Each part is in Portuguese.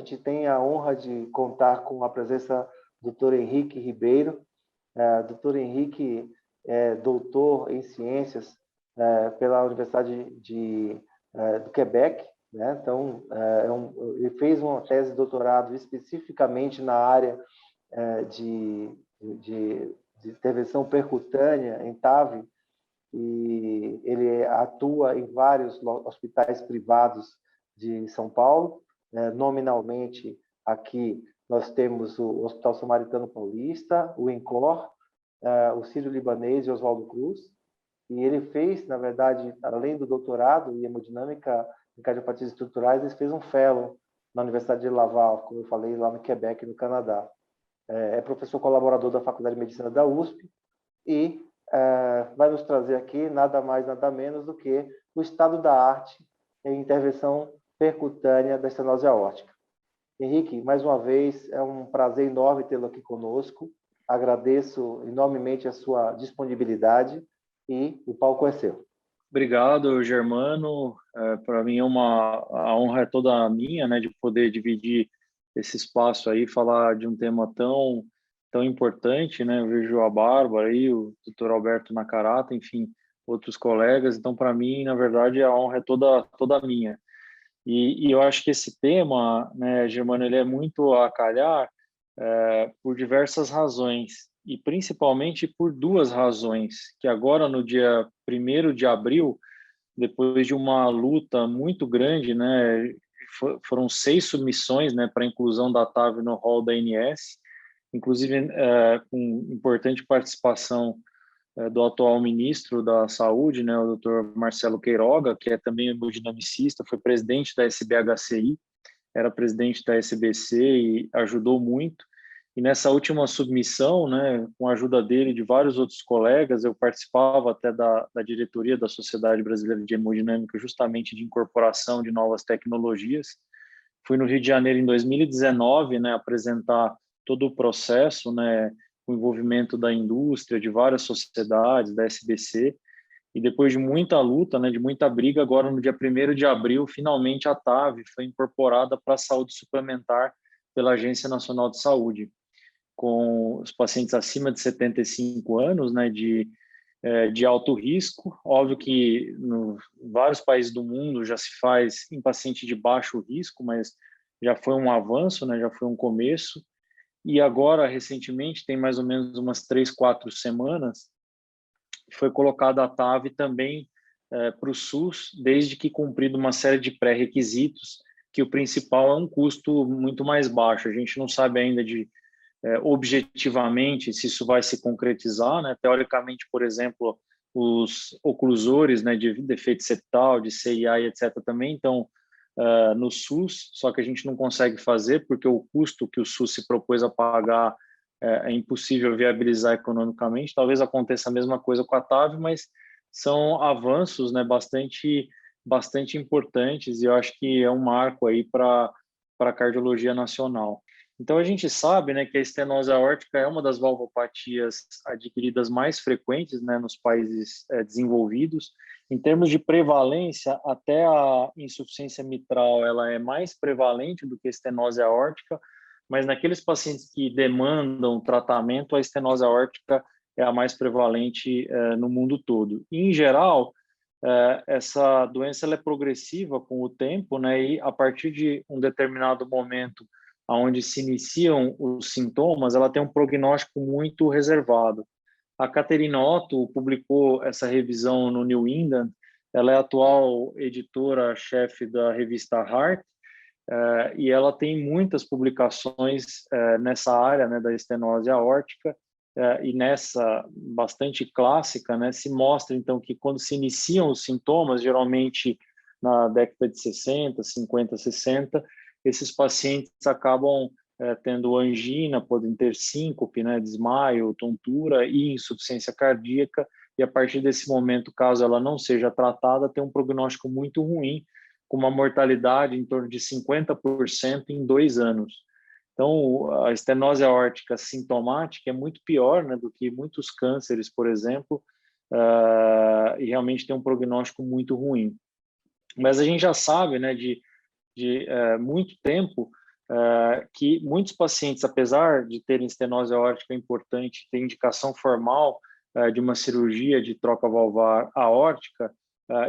gente tem a honra de contar com a presença do Dr. Henrique Ribeiro. Dr. Henrique é doutor em ciências pela Universidade do Quebec, né? Então, ele fez uma tese de doutorado especificamente na área de intervenção percutânea em TAV, e ele atua em vários hospitais privados de São Paulo. Nominalmente, aqui nós temos o Hospital Samaritano Paulista, o INCOR, o Sírio-Libanês e Oswaldo Cruz. E ele fez, na verdade, além do doutorado em hemodinâmica em cardiopatias estruturais, ele fez um fellow na Universidade de Laval, como eu falei, lá no Quebec, no Canadá. É professor colaborador da Faculdade de Medicina da USP e vai nos trazer aqui nada mais, nada menos do que o estado da arte em intervenção percutânea da estenose aórtica. Henrique, mais uma vez, é um prazer enorme tê-lo aqui conosco. Agradeço enormemente a sua disponibilidade e o palco é seu. Obrigado, Germano. Para mim a honra é toda minha, né, de poder dividir esse espaço aí, falar de um tema tão importante, né? Eu vejo a Bárbara aí, o Dr. Alberto Nacarata, enfim, outros colegas. Então, para mim, na verdade, a honra é toda minha. E eu acho que esse tema, né, Germano, ele é muito a calhar por diversas razões, e principalmente por duas razões, que agora, no dia 1º de abril, depois de uma luta muito grande, né, foram 6 submissões, né, para a inclusão da TAV no rol da ANS, inclusive com importante participação do atual ministro da Saúde, né, o Dr. Marcelo Queiroga, que é também hemodinamicista, foi presidente da SBHCI, era presidente da SBC e ajudou muito. E nessa última submissão, né, com a ajuda dele e de vários outros colegas, eu participava até da diretoria da Sociedade Brasileira de Hemodinâmica, justamente de incorporação de novas tecnologias. Fui no Rio de Janeiro em 2019, né, apresentar todo o processo, né, o envolvimento da indústria, de várias sociedades, da SBC, e depois de muita luta, né, de muita briga, agora no dia 1º de abril, finalmente a TAV foi incorporada para a saúde suplementar pela Agência Nacional de Saúde, com os pacientes acima de 75 anos, né, de alto risco. Óbvio que em vários países do mundo já se faz em paciente de baixo risco, mas já foi um avanço, né, já foi um começo. E agora, recentemente, tem mais ou menos umas 3, 4 semanas, foi colocada a TAV também para o SUS, desde que cumprido uma série de pré-requisitos, que o principal é um custo muito mais baixo. A gente não sabe ainda objetivamente se isso vai se concretizar, né? Teoricamente, por exemplo, os oclusores, né, de defeito septal, de CIA e etc. também estão no SUS, só que a gente não consegue fazer porque o custo que o SUS se propôs a pagar é impossível viabilizar economicamente. Talvez aconteça a mesma coisa com a TAV, mas são avanços, né, bastante importantes, e eu acho que é um marco aí para a cardiologia nacional. Então, a gente sabe, né, que a estenose aórtica é uma das valvopatias adquiridas mais frequentes, né, nos países desenvolvidos. Em termos de prevalência, até a insuficiência mitral ela é mais prevalente do que a estenose aórtica, mas naqueles pacientes que demandam tratamento, a estenose aórtica é a mais prevalente no mundo todo. E, em geral, essa doença ela é progressiva com o tempo, né, e a partir de um determinado momento onde se iniciam os sintomas, ela tem um prognóstico muito reservado. A Caterina Otto publicou essa revisão no New England, ela é a atual editora-chefe da revista Heart, e ela tem muitas publicações nessa área, né, da estenose aórtica, e nessa bastante clássica, né, se mostra então que quando se iniciam os sintomas, geralmente na década de 60, 50, 60, esses pacientes acabam tendo angina, podem ter síncope, né, desmaio, tontura e insuficiência cardíaca, e a partir desse momento, caso ela não seja tratada, tem um prognóstico muito ruim, com uma mortalidade em torno de 50% em 2 anos. Então, a estenose aórtica sintomática é muito pior, né, do que muitos cânceres, por exemplo, e realmente tem um prognóstico muito ruim. Mas a gente já sabe, né, de muito tempo que muitos pacientes, apesar de terem estenose aórtica importante, ter indicação formal de uma cirurgia de troca valvar aórtica,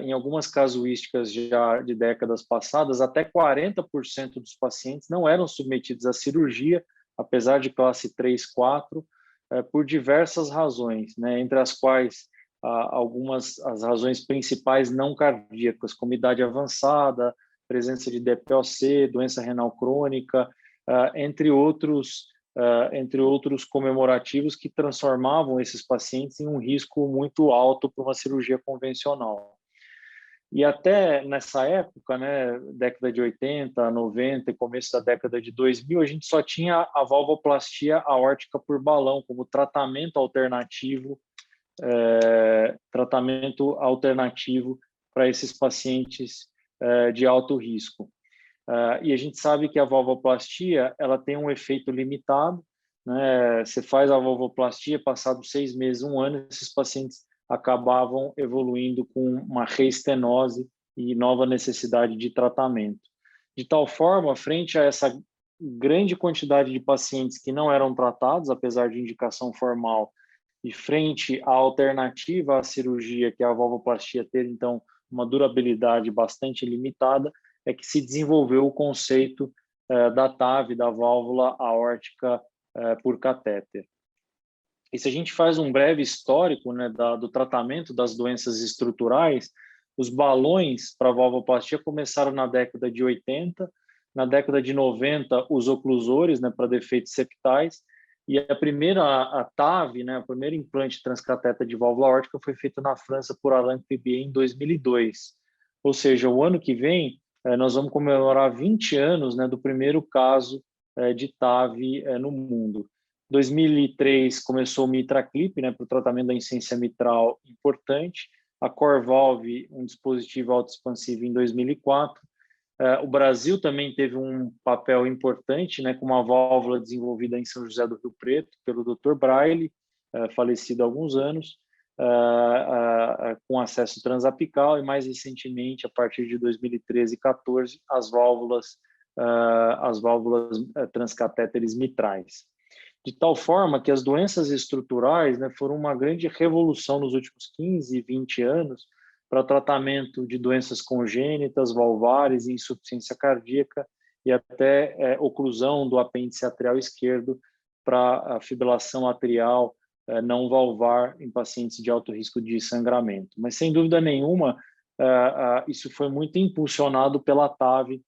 em algumas casuísticas já de décadas passadas, até 40% dos pacientes não eram submetidos à cirurgia, apesar de classe 3, 4, por diversas razões, né, entre as quais algumas as razões principais não cardíacas, como idade avançada, presença de DPOC, doença renal crônica, entre outros comemorativos que transformavam esses pacientes em um risco muito alto para uma cirurgia convencional. E até nessa época, né, década de 80, 90 e começo da década de 2000, a gente só tinha a valvoplastia aórtica por balão como tratamento alternativo para esses pacientes de alto risco. E a gente sabe que a valvoplastia ela tem um efeito limitado, né? Você faz a valvoplastia, passado 6 meses, 1 ano, esses pacientes acabavam evoluindo com uma reestenose e nova necessidade de tratamento. De tal forma, frente a essa grande quantidade de pacientes que não eram tratados, apesar de indicação formal, e frente à alternativa à cirurgia, que é a valvoplastia ter, então, uma durabilidade bastante limitada, é que se desenvolveu o conceito da TAV, da válvula aórtica por catéter. E se a gente faz um breve histórico, né, do tratamento das doenças estruturais, os balões para valvoplastia começaram na década de 80, na década de 90 os oclusores, né, para defeitos septais, e a TAV, né, o primeiro implante transcateter de válvula aórtica foi feito na França por Alain Cribier em 2002. Ou seja, o ano que vem nós vamos comemorar 20 anos, né, do primeiro caso de TAV no mundo. 2003 começou o MitraClip, né, para o tratamento da insuficiência mitral importante. A CoreValve, um dispositivo autoexpansivo em 2004. O Brasil também teve um papel importante, né, com uma válvula desenvolvida em São José do Rio Preto pelo Dr. Braille, falecido há alguns anos, com acesso transapical, e mais recentemente, a partir de 2013 e 2014, as válvulas transcatéteres mitrais. De tal forma que as doenças estruturais, né, foram uma grande revolução nos últimos 15 e 20 anos para tratamento de doenças congênitas, valvares, insuficiência cardíaca e até oclusão do apêndice atrial esquerdo para a fibrilação atrial não valvar em pacientes de alto risco de sangramento. Mas, sem dúvida nenhuma, isso foi muito impulsionado pela TAV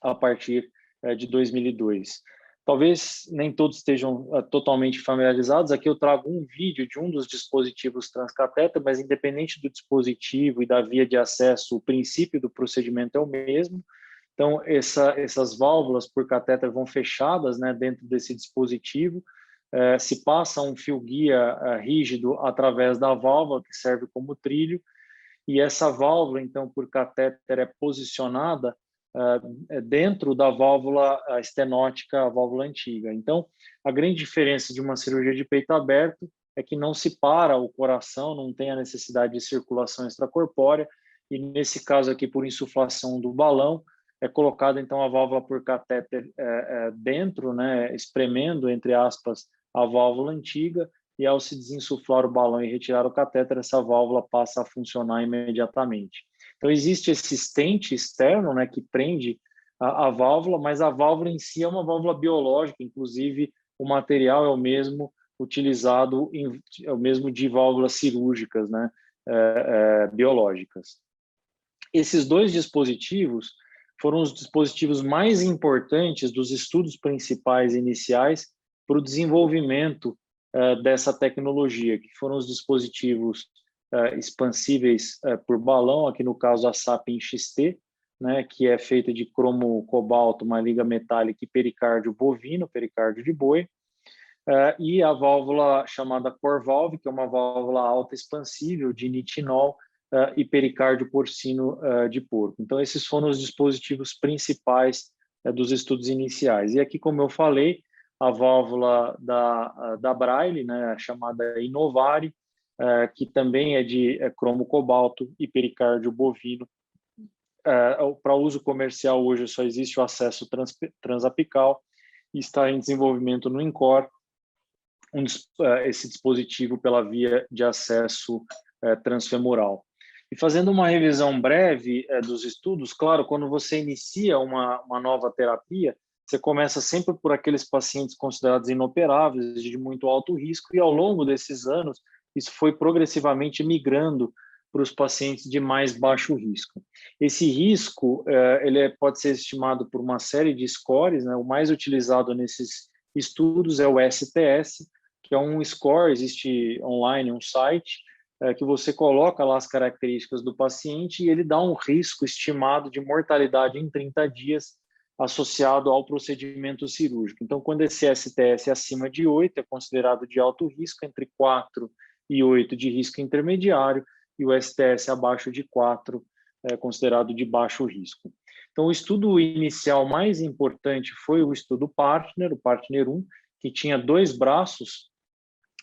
a partir de 2002. Talvez nem todos estejam totalmente familiarizados. Aqui eu trago um vídeo de um dos dispositivos transcatéter, mas independente do dispositivo e da via de acesso, o princípio do procedimento é o mesmo. Então, essas válvulas por catéter vão fechadas, né, dentro desse dispositivo. Se passa um fio-guia rígido através da válvula, que serve como trilho, e essa válvula, então, por catéter é posicionada dentro da válvula estenótica, a válvula antiga. Então, a grande diferença de uma cirurgia de peito aberto é que não se para o coração, não tem a necessidade de circulação extracorpórea, e nesse caso aqui, por insuflação do balão, é colocada então a válvula por catéter dentro, né, espremendo, entre aspas, a válvula antiga, e ao se desinsuflar o balão e retirar o catéter, essa válvula passa a funcionar imediatamente. Então, existe esse stent externo, né, que prende a válvula, mas a válvula em si é uma válvula biológica, inclusive o material é o mesmo utilizado, é o mesmo de válvulas cirúrgicas, né, biológicas. Esses dois dispositivos foram os dispositivos mais importantes dos estudos principais iniciais para o desenvolvimento dessa tecnologia, que foram os dispositivos expansíveis por balão, aqui no caso a Sapien XT, né, que é feita de cromo cobalto, uma liga metálica e pericárdio bovino, pericárdio de boi, e a válvula chamada CoreValve, que é uma válvula alta expansível de nitinol e pericárdio porcino de porco. Então, esses foram os dispositivos principais dos estudos iniciais. E aqui, como eu falei, a válvula da Braille, né, chamada Innovari, que também é de cromo cobalto e pericárdio bovino, para uso comercial hoje só existe o acesso transapical e está em desenvolvimento no INCOR esse dispositivo pela via de acesso transfemoral. E fazendo uma revisão breve dos estudos, claro, quando você inicia uma nova terapia, você começa sempre por aqueles pacientes considerados inoperáveis, de muito alto risco, e ao longo desses anos, isso foi progressivamente migrando para os pacientes de mais baixo risco. Esse risco ele pode ser estimado por uma série de scores, né? O mais utilizado nesses estudos é o STS, que é um score, existe online, um site, que você coloca lá as características do paciente e ele dá um risco estimado de mortalidade em 30 dias associado ao procedimento cirúrgico. Então, quando esse STS é acima de 8, é considerado de alto risco, entre 4 e 8 de risco intermediário, e o STS abaixo de 4 é considerado de baixo risco. Então, o estudo inicial mais importante foi o estudo Partner, o Partner 1, que tinha 2 braços,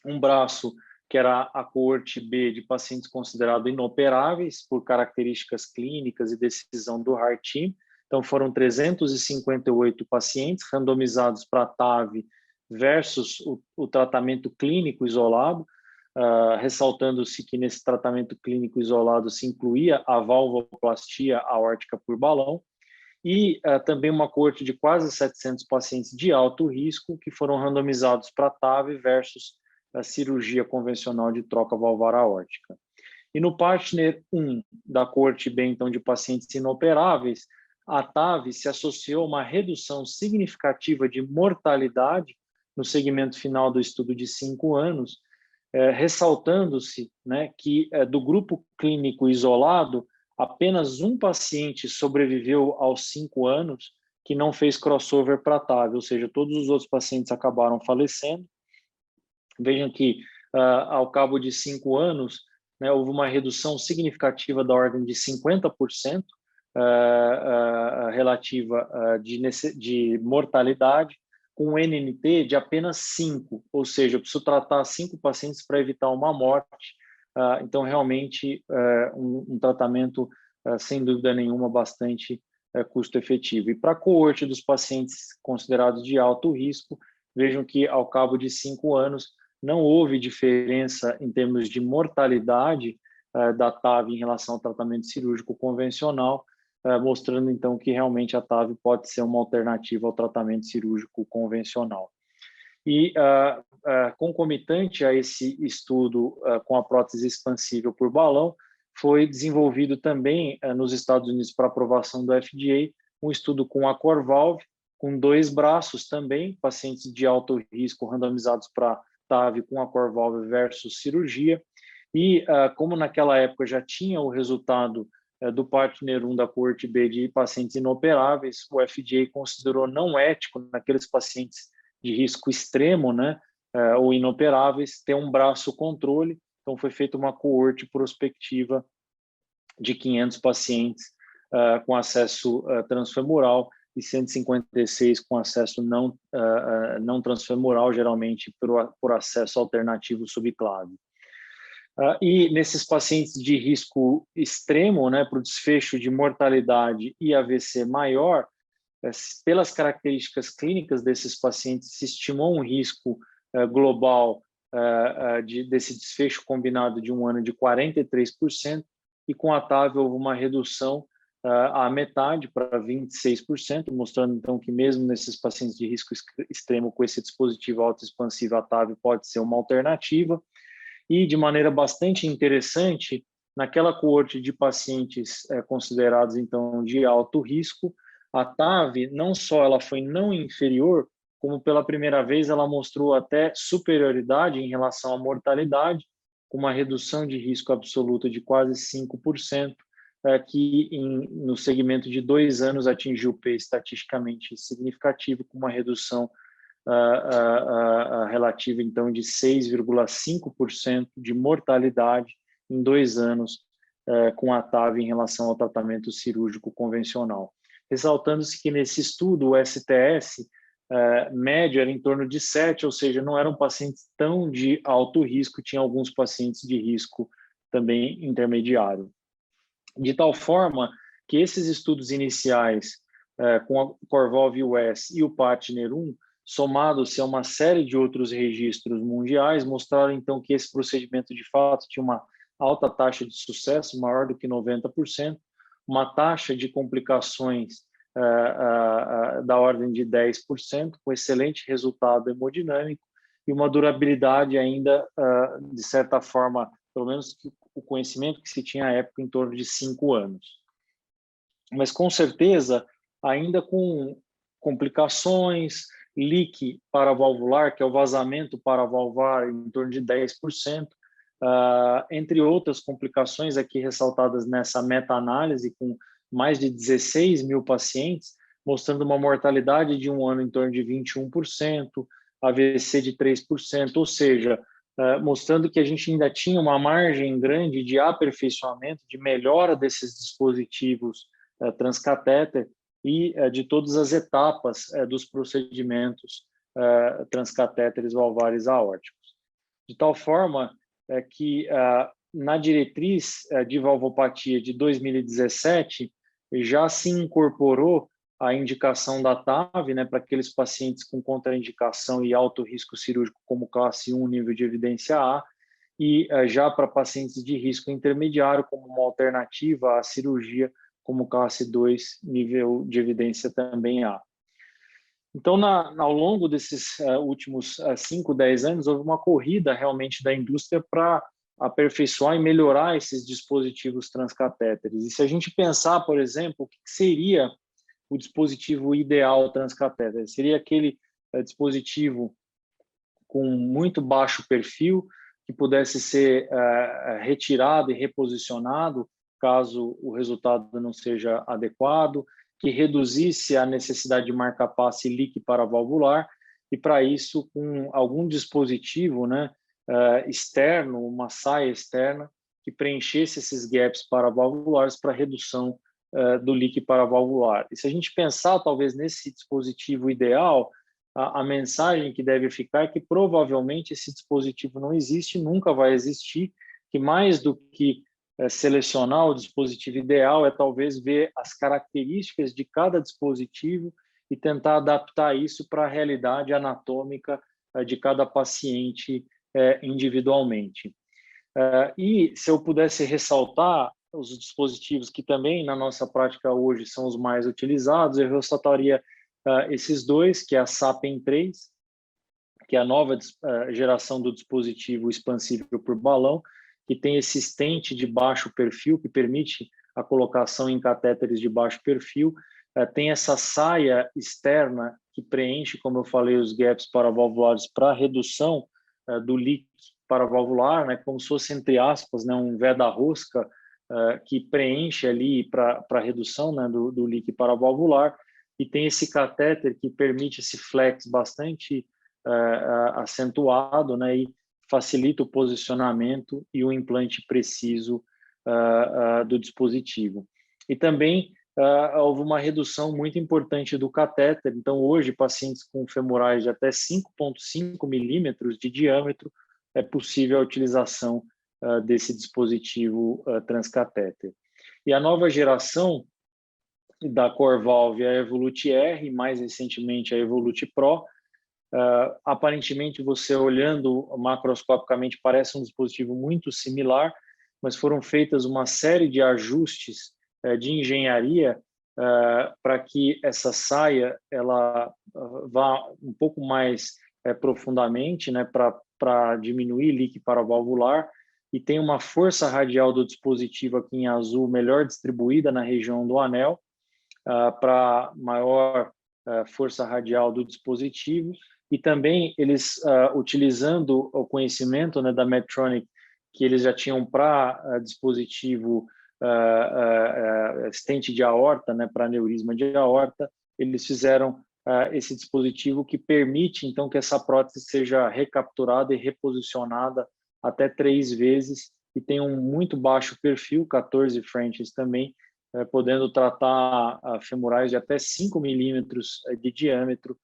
um braço que era a coorte B de pacientes considerados inoperáveis por características clínicas e decisão do Heart Team. Então, foram 358 pacientes randomizados para TAV versus o tratamento clínico isolado, ressaltando-se que nesse tratamento clínico isolado se incluía a valvoplastia aórtica por balão, e também uma coorte de quase 700 pacientes de alto risco que foram randomizados para TAV versus a cirurgia convencional de troca valvar aórtica. E no Partner 1 da coorte B, então, de pacientes inoperáveis, a TAV se associou a uma redução significativa de mortalidade no segmento final do estudo de 5 anos, ressaltando-se, né, que do grupo clínico isolado, apenas um paciente sobreviveu aos 5 anos que não fez crossover para TAV, ou seja, todos os outros pacientes acabaram falecendo. Vejam que, ao cabo de 5 anos, né, houve uma redução significativa da ordem de 50% relativa de mortalidade, com um NNT de apenas 5, ou seja, eu preciso tratar 5 pacientes para evitar uma morte. Então, realmente, um tratamento, sem dúvida nenhuma, bastante custo-efetivo. E para a coorte dos pacientes considerados de alto risco, vejam que, ao cabo de 5 anos, não houve diferença em termos de mortalidade da TAV em relação ao tratamento cirúrgico convencional, mostrando, então, que realmente a TAV pode ser uma alternativa ao tratamento cirúrgico convencional. E, concomitante a esse estudo com a prótese expansível por balão, foi desenvolvido também nos Estados Unidos para aprovação do FDA, um estudo com a CoreValve, com 2 braços também, pacientes de alto risco randomizados para TAV com a CoreValve versus cirurgia. E, como naquela época já tinha o resultado do Partner 1 da coorte B de pacientes inoperáveis, o FDA considerou não ético naqueles pacientes de risco extremo, né, ou inoperáveis, ter um braço controle. Então, foi feita uma coorte prospectiva de 500 pacientes com acesso transfemoral e 156 com acesso não transfemoral, geralmente por acesso alternativo subclave. E nesses pacientes de risco extremo, né, para o desfecho de mortalidade e AVC maior, pelas características clínicas desses pacientes, se estimou um risco global desse desfecho combinado de 1 ano de 43%, e com a TAV houve uma redução à metade, para 26%, mostrando então que mesmo nesses pacientes de risco extremo com esse dispositivo autoexpansivo, a TAV pode ser uma alternativa. E, de maneira bastante interessante, naquela coorte de pacientes considerados, então, de alto risco, a TAV, não só ela foi não inferior, como pela primeira vez ela mostrou até superioridade em relação à mortalidade, com uma redução de risco absoluta de quase 5%, que no segmento de 2 anos atingiu P estatisticamente significativo, com uma redução relativa, então, de 6,5% de mortalidade em 2 anos com a TAV em relação ao tratamento cirúrgico convencional. Ressaltando-se que nesse estudo o STS médio era em torno de 7, ou seja, não eram pacientes tão de alto risco, tinha alguns pacientes de risco também intermediário. De tal forma que esses estudos iniciais com a Corvolve US e o Partner 1, somados a uma série de outros registros mundiais, mostraram então que esse procedimento de fato tinha uma alta taxa de sucesso, maior do que 90%, uma taxa de complicações da ordem de 10%, com excelente resultado hemodinâmico e uma durabilidade ainda, de certa forma, pelo menos o conhecimento que se tinha à época, em torno de 5 anos. Mas, com certeza, ainda com complicações, leak paravalvular, que é o vazamento paravalvular, em torno de 10%, entre outras complicações aqui ressaltadas nessa meta-análise, com mais de 16 mil pacientes, mostrando uma mortalidade de um ano em torno de 21%, AVC de 3%, ou seja, mostrando que a gente ainda tinha uma margem grande de aperfeiçoamento, de melhora desses dispositivos transcatéter e de todas as etapas dos procedimentos transcatéteres valvares aórticos. De tal forma que na diretriz de valvopatia de 2017 já se incorporou a indicação da TAV, né, para aqueles pacientes com contraindicação e alto risco cirúrgico como classe 1, nível de evidência A, e já para pacientes de risco intermediário como uma alternativa à cirurgia como classe 2, nível de evidência também A. Então, ao longo desses últimos 5, 10 anos, houve uma corrida realmente da indústria para aperfeiçoar e melhorar esses dispositivos transcatéteres. E se a gente pensar, por exemplo, o que seria o dispositivo ideal transcatéter? Seria aquele dispositivo com muito baixo perfil, que pudesse ser retirado e reposicionado caso o resultado não seja adequado, que reduzisse a necessidade de marca-passe e leak paravalvular, e para isso, com algum dispositivo, né, externo, uma saia externa, que preenchesse esses gaps paravalvulares para redução do leak paravalvular. E se a gente pensar, talvez, nesse dispositivo ideal, a mensagem que deve ficar é que provavelmente esse dispositivo não existe, nunca vai existir, que mais do que selecionar o dispositivo ideal é talvez ver as características de cada dispositivo e tentar adaptar isso para a realidade anatômica de cada paciente individualmente. E se eu pudesse ressaltar os dispositivos que também na nossa prática hoje são os mais utilizados, eu ressaltaria esses dois, que é a SAPIEN 3, que é a nova geração do dispositivo expansível por balão, que tem esse stent de baixo perfil, que permite a colocação em catéteres de baixo perfil, tem essa saia externa que preenche, como eu falei, os gaps paravalvulares para redução do leak paravalvular, né, como se fosse, entre aspas, né, um veda-rosca que preenche ali para redução, né, do leak paravalvular, e tem esse catéter que permite esse flex bastante acentuado, né, e facilita o posicionamento e o implante preciso do dispositivo. E também houve uma redução muito importante do catéter. Então, hoje, pacientes com femorais de até 5,5 milímetros de diâmetro, é possível a utilização desse dispositivo transcatéter. E a nova geração da Corvalve é a Evolute R, mais recentemente a Evolute Pro. Aparentemente, você olhando macroscopicamente, parece um dispositivo muito similar, mas foram feitas uma série de ajustes de engenharia para que essa saia ela vá um pouco mais profundamente, né, para diminuir leak paravalvular, e tem uma força radial do dispositivo aqui em azul melhor distribuída na região do anel, para maior força radial do dispositivo. E também eles, utilizando o conhecimento, né, da Medtronic, que eles já tinham para dispositivo stent de aorta, né, para aneurisma de aorta, eles fizeram esse dispositivo que permite, então, que essa prótese seja recapturada e reposicionada até 3 vezes, e tem um muito baixo perfil, 14 Frenches também, podendo tratar femorais de até 5 milímetros de diâmetro,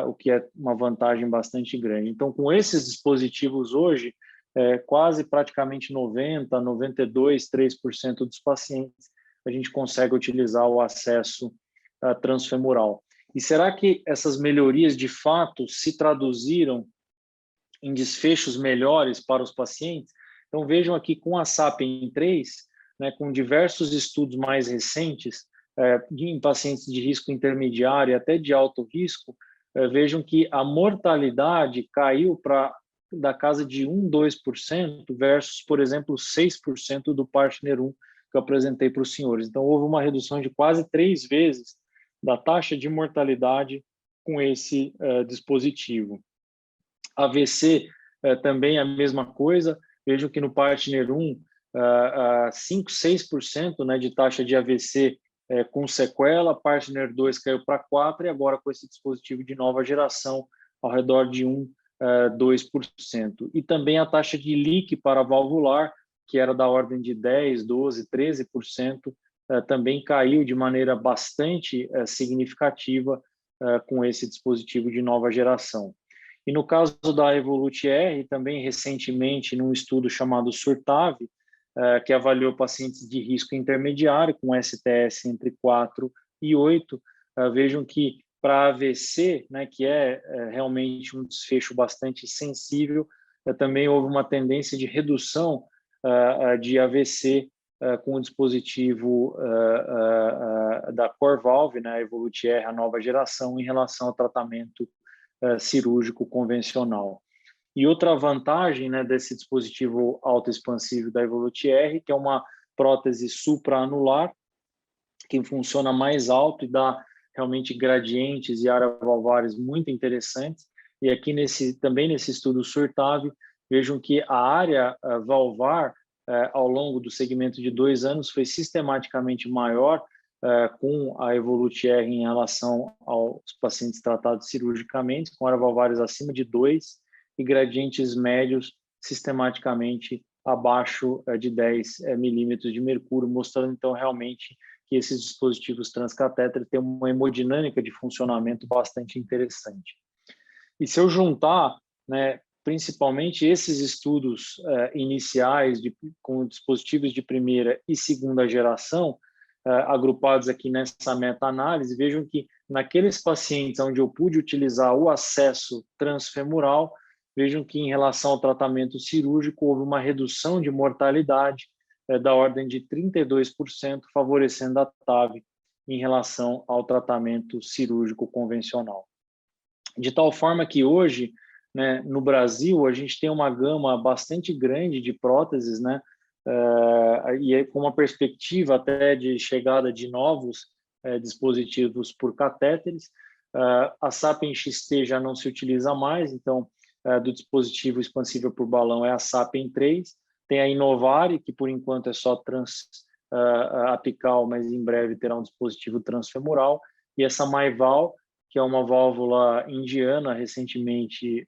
o que é uma vantagem bastante grande. Então, com esses dispositivos hoje, quase praticamente 90%, 92%, 3% dos pacientes a gente consegue utilizar o acesso transfemoral. E será que essas melhorias, de fato, se traduziram em desfechos melhores para os pacientes? Então, vejam aqui com a SAPIEN 3, né, com diversos estudos mais recentes, em pacientes de risco intermediário e até de alto risco, vejam que a mortalidade caiu para da casa de 1-2% versus, por exemplo, 6% do Partner 1 que eu apresentei para os senhores. Então, houve uma redução de quase 3 vezes da taxa de mortalidade com esse dispositivo. AVC também é a mesma coisa. Vejam que no Partner 1, 5-6% né, de taxa de AVC com sequela, Partner 2 caiu para 4%, e agora com esse dispositivo de nova geração, ao redor de 2%. E também a taxa de leak paravalvular, que era da ordem de 10%, 12%, 13%, também caiu de maneira bastante significativa com esse dispositivo de nova geração. E no caso da Evolut-R, também recentemente, num estudo chamado SURTAV, que avaliou pacientes de risco intermediário, com STS entre 4 e 8, vejam que para AVC, né, que é realmente um desfecho bastante sensível, também houve uma tendência de redução de AVC com o dispositivo da CoreValve, né, Evolut-R, a nova geração, em relação ao tratamento cirúrgico convencional. E outra vantagem, né, desse dispositivo autoexpansivo da Evolut-R, que é uma prótese supraanular, que funciona mais alto e dá realmente gradientes e áreas valvares muito interessantes. E aqui também nesse estudo SURTAV, vejam que a área valvar ao longo do segmento de 2 anos foi sistematicamente maior com a Evolut-R em relação aos pacientes tratados cirurgicamente, com áreas valvares acima de 2 e gradientes médios sistematicamente abaixo de 10 milímetros de mercúrio, mostrando então realmente que esses dispositivos transcatéter têm uma hemodinâmica de funcionamento bastante interessante. E se eu juntar, né, principalmente esses estudos iniciais com dispositivos de primeira e segunda geração, agrupados aqui nessa meta-análise, vejam que naqueles pacientes onde eu pude utilizar o acesso transfemoral, vejam que em relação ao tratamento cirúrgico houve uma redução de mortalidade da ordem de 32%, favorecendo a TAV em relação ao tratamento cirúrgico convencional. De tal forma que hoje, né, no Brasil, a gente tem uma gama bastante grande de próteses, né, e com uma perspectiva até de chegada de novos dispositivos por catéteres. A SAPIEN XT já não se utiliza mais, então, do dispositivo expansível por balão é a SAPIEN 3. Tem a Inovari, que por enquanto é só apical, mas em breve terá um dispositivo transfemoral. E essa MyVal, que é uma válvula indiana recentemente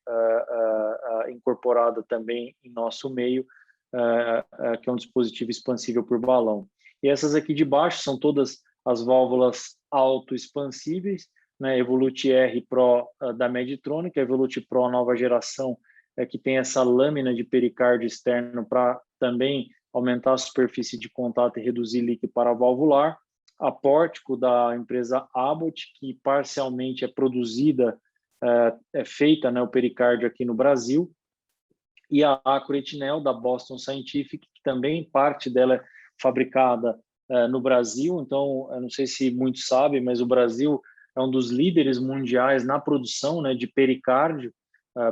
incorporada também em nosso meio, que é um dispositivo expansível por balão. E essas aqui de baixo são todas as válvulas autoexpansíveis, né? Evolut-R Pro da Medtronic, a Evolut Pro nova geração, que tem essa lâmina de pericárdio externo para também aumentar a superfície de contato e reduzir líquido paravalvular. A Pórtico, da empresa Abbott, que parcialmente é produzida, é feita, né, o pericárdio aqui no Brasil. E a Acroetinel, da Boston Scientific, que também parte dela é fabricada no Brasil. Então, eu não sei se muitos sabem, mas o Brasil é um dos líderes mundiais na produção, né, de pericárdio,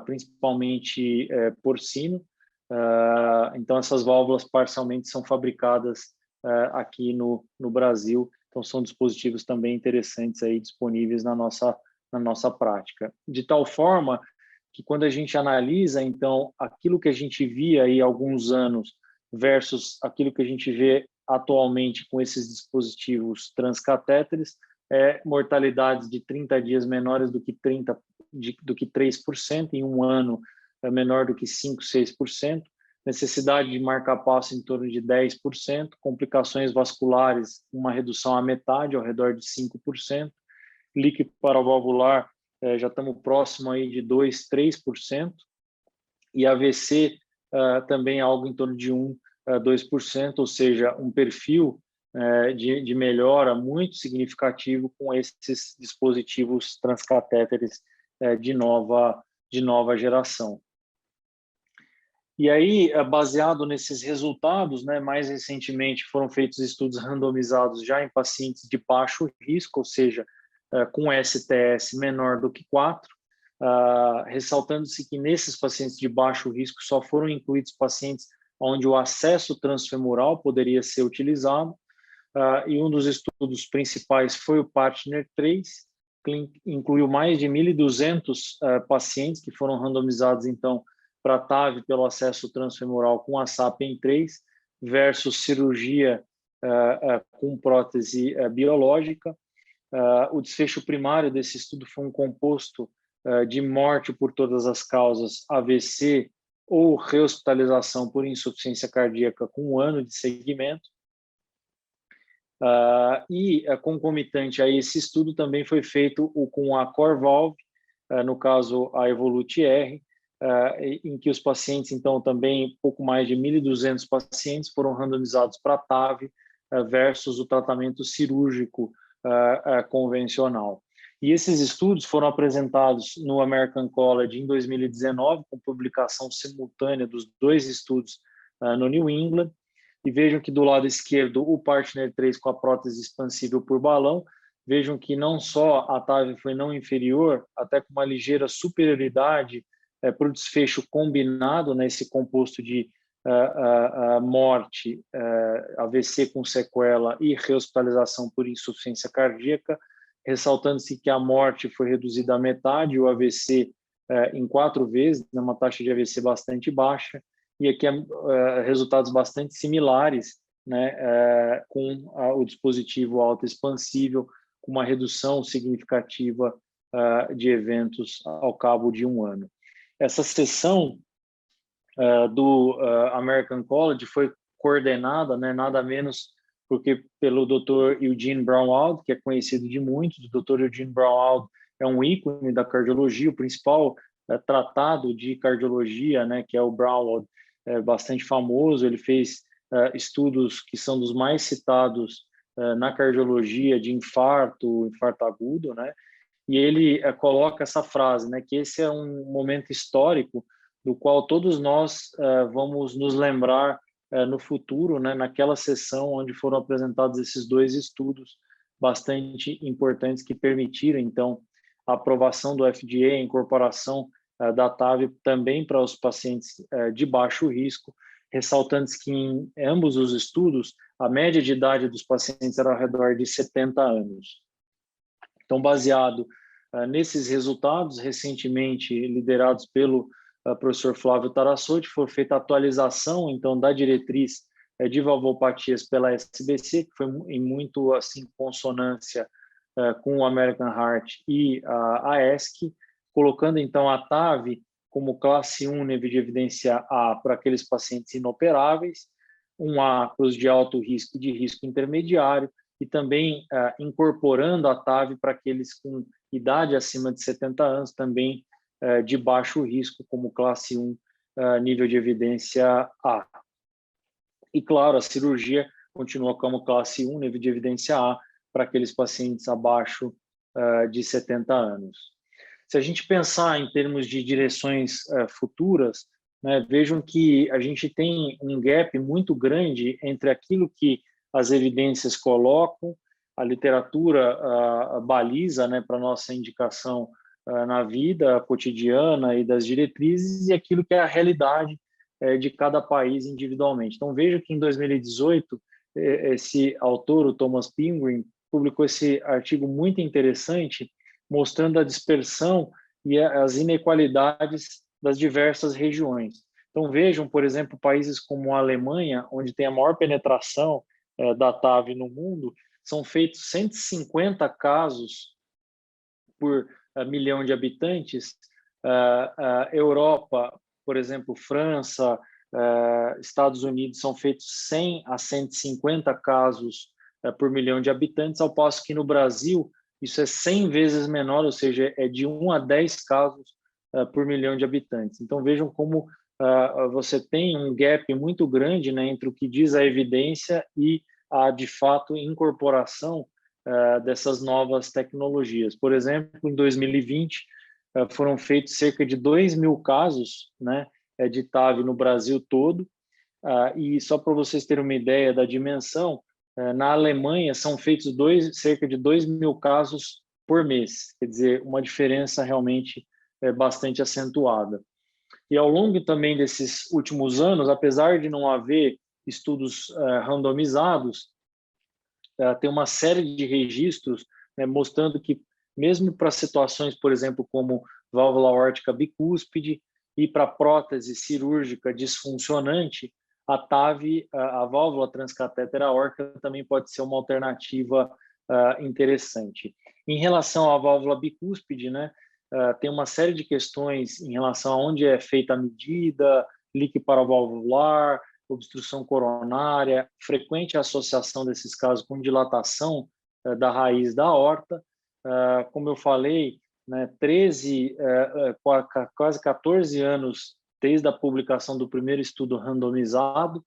principalmente porcino. Então, essas válvulas parcialmente são fabricadas aqui no Brasil. Então, são dispositivos também interessantes aí disponíveis na nossa prática. De tal forma que quando a gente analisa, então, aquilo que a gente via aí há alguns anos versus aquilo que a gente vê atualmente com esses dispositivos transcatéteres, mortalidades de 30 dias menores do que 3%, em um ano menor do que 5%, 6%, necessidade de marca-passo em torno de 10%, complicações vasculares, uma redução à metade, ao redor de 5%, líquido paravalvular, já estamos próximo aí de 2%, 3%, e AVC também algo em torno de 2%, ou seja, um perfil de melhora muito significativo com esses dispositivos transcatéteres de nova geração. E aí, baseado nesses resultados, né, mais recentemente foram feitos estudos randomizados já em pacientes de baixo risco, ou seja, com STS menor do que 4, ressaltando-se que nesses pacientes de baixo risco só foram incluídos pacientes onde o acesso transfemoral poderia ser utilizado, e um dos estudos principais foi o PARTNER 3, que incluiu mais de 1.200 pacientes que foram randomizados, então, para TAV pelo acesso transfemoral com a SAPIEN 3 versus cirurgia com prótese biológica. O desfecho primário desse estudo foi um composto de morte por todas as causas, AVC ou rehospitalização por insuficiência cardíaca com 1 ano de seguimento. E concomitante a esse estudo também foi feito com a CoreValve, no caso a Evolute-R, em que os pacientes, então, também pouco mais de 1.200 pacientes foram randomizados para TAV versus o tratamento cirúrgico convencional. E esses estudos foram apresentados no American College em 2019, com publicação simultânea dos 2 estudos no New England. E vejam que do lado esquerdo, o PARTNER 3 com a prótese expansível por balão. Vejam que não só a TAV foi não inferior, até com uma ligeira superioridade para o desfecho combinado nesse composto de morte, AVC com sequela e rehospitalização por insuficiência cardíaca, ressaltando-se que a morte foi reduzida à metade, o AVC em 4 vezes, uma taxa de AVC bastante baixa, e aqui resultados bastante similares, né, com o dispositivo autoexpansível, com uma redução significativa de eventos ao cabo de 1 ano. Essa sessão do American College foi coordenada, né, nada menos porque pelo Dr. Eugene Braunwald, que é conhecido de muitos. O Dr. Eugene Braunwald é um ícone da cardiologia, o principal tratado de cardiologia, né, que é o Braunwald, é bastante famoso. Ele fez estudos que são dos mais citados na cardiologia de infarto agudo, né? E ele coloca essa frase, né, que esse é um momento histórico do qual todos nós vamos nos lembrar no futuro, né, naquela sessão onde foram apresentados esses 2 estudos bastante importantes que permitiram, então, a aprovação do FDA, a incorporação da TAV também para os pacientes de baixo risco, ressaltando que em ambos os estudos, a média de idade dos pacientes era ao redor de 70 anos. Então, baseado nesses resultados, recentemente liderados pelo professor Flávio Tarassotti, foi feita a atualização, então, da diretriz de valvopatias pela SBC, que foi em muito assim consonância com o American Heart e a ESC, colocando, então, a TAV como classe 1 nível de evidência A para aqueles pacientes inoperáveis, um A para os de alto risco e de risco intermediário, e também incorporando a TAV para aqueles com idade acima de 70 anos, também de baixo risco, como classe 1, nível de evidência A. E, claro, a cirurgia continua como classe 1, nível de evidência A, para aqueles pacientes abaixo de 70 anos. Se a gente pensar em termos de direções futuras, né, vejam que a gente tem um gap muito grande entre aquilo que as evidências colocam, a literatura baliza, né, para nossa indicação na vida cotidiana e das diretrizes, e aquilo que é a realidade de cada país individualmente. Então, veja que em 2018, esse autor, o Thomas Pingrin, publicou esse artigo muito interessante, mostrando a dispersão e as inequalidades das diversas regiões. Então, vejam, por exemplo, países como a Alemanha, onde tem a maior penetração da TAV no mundo, são feitos 150 casos por milhão de habitantes. Europa, por exemplo, França, Estados Unidos, são feitos 100 a 150 casos por milhão de habitantes, ao passo que no Brasil isso é 100 vezes menor, ou seja, é de 1 a 10 casos por milhão de habitantes. Então, vejam como você tem um gap muito grande, né, entre o que diz a evidência e a, de fato, incorporação dessas novas tecnologias. Por exemplo, em 2020, foram feitos cerca de 2.000 casos, né, de TAV no Brasil todo, e só para vocês terem uma ideia da dimensão, na Alemanha são feitos cerca de 2.000 casos por mês, quer dizer, uma diferença realmente bastante acentuada. E ao longo também desses últimos anos, apesar de não haver estudos randomizados, tem uma série de registros, né, mostrando que mesmo para situações, por exemplo, como válvula aórtica bicúspide e para prótese cirúrgica disfuncionante, a TAV, a válvula transcatéter aórtica, também pode ser uma alternativa interessante. Em relação à válvula bicúspide, né, tem uma série de questões em relação a onde é feita a medida, leak paravalvular, obstrução coronária, frequente associação desses casos com dilatação da raiz da aorta. Como eu falei, né, quase 14 anos desde a publicação do primeiro estudo randomizado,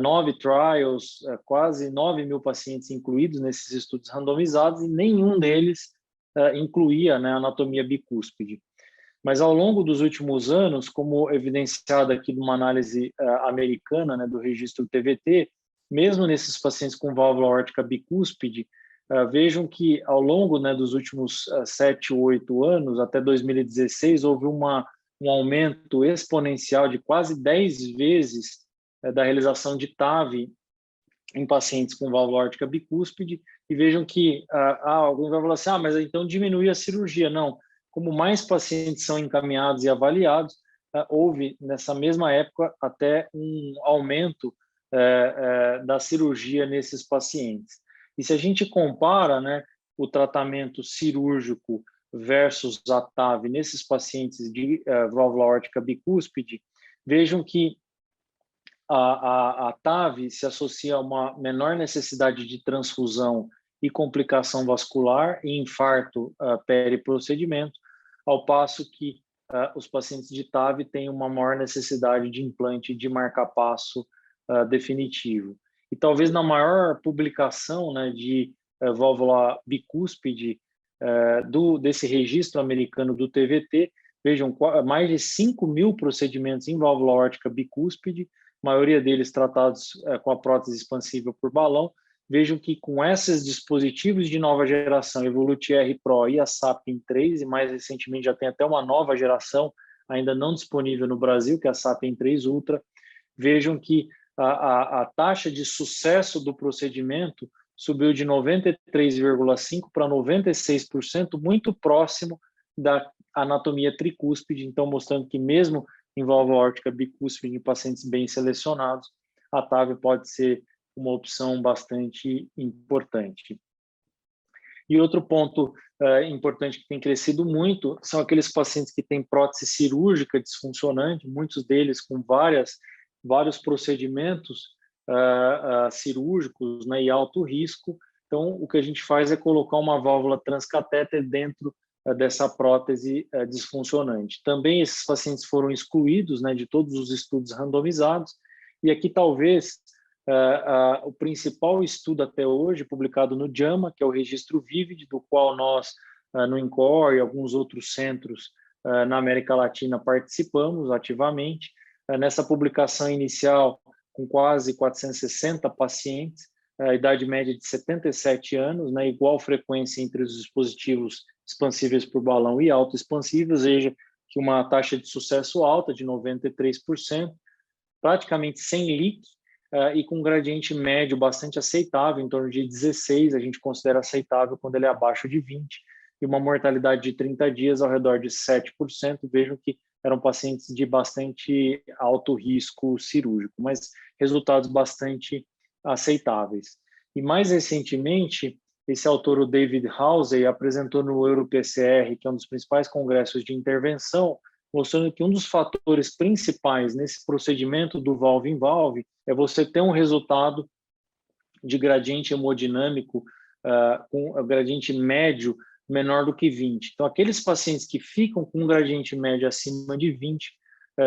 9 trials, quase 9.000 pacientes incluídos nesses estudos randomizados, e nenhum deles incluía, né, anatomia bicúspide. Mas ao longo dos últimos anos, como evidenciado aqui numa análise americana, né, do registro TVT, mesmo nesses pacientes com válvula aórtica bicúspide, vejam que ao longo, né, dos últimos 7 ou 8 anos, até 2016, houve um aumento exponencial de quase 10 vezes da realização de TAV em pacientes com válvula aórtica bicúspide, e vejam que alguns vão falar assim, mas então diminui a cirurgia. Não, como mais pacientes são encaminhados e avaliados, houve nessa mesma época até um aumento da cirurgia nesses pacientes. E se a gente compara, né, o tratamento cirúrgico versus a TAV nesses pacientes de válvula aórtica bicúspide, vejam que a TAV se associa a uma menor necessidade de transfusão e complicação vascular e infarto periprocedimento, ao passo que os pacientes de TAV têm uma maior necessidade de implante de marcapasso definitivo. E talvez na maior publicação, né, de válvula bicúspide desse registro americano do TVT, vejam, mais de 5.000 procedimentos em válvula aórtica bicúspide, a maioria deles tratados com a prótese expansível por balão. Vejam que com esses dispositivos de nova geração, Evolut R Pro e a SAPIEN 3, e mais recentemente já tem até uma nova geração, ainda não disponível no Brasil, que é a SAPIEN 3 Ultra, vejam que a taxa de sucesso do procedimento subiu de 93,5% para 96%, muito próximo da anatomia tricúspide, então mostrando que mesmo em válvula aórtica bicúspide em pacientes bem selecionados, a TAV pode ser uma opção bastante importante. E outro ponto importante que tem crescido muito são aqueles pacientes que têm prótese cirúrgica disfuncionante, muitos deles com vários procedimentos cirúrgicos, né, e alto risco. Então, o que a gente faz é colocar uma válvula transcatéter dentro dessa prótese disfuncionante. Também esses pacientes foram excluídos, né, de todos os estudos randomizados, e aqui talvez o principal estudo até hoje, publicado no JAMA, que é o registro VIVID, do qual nós, no INCOR e alguns outros centros na América Latina, participamos ativamente. Nessa publicação inicial, com quase 460 pacientes, a idade média de 77 anos, né, igual frequência entre os dispositivos expansíveis por balão e autoexpansíveis, veja que uma taxa de sucesso alta, de 93%, praticamente sem leak, e com um gradiente médio bastante aceitável, em torno de 16, a gente considera aceitável quando ele é abaixo de 20, e uma mortalidade de 30 dias ao redor de 7%, vejam que eram pacientes de bastante alto risco cirúrgico, mas resultados bastante aceitáveis. E mais recentemente, esse autor, o David Housey, apresentou no EuroPCR, que é um dos principais congressos de intervenção, mostrando que um dos fatores principais nesse procedimento do valve-in-valve é você ter um resultado de gradiente hemodinâmico com gradiente médio menor do que 20. Então, aqueles pacientes que ficam com um gradiente médio acima de 20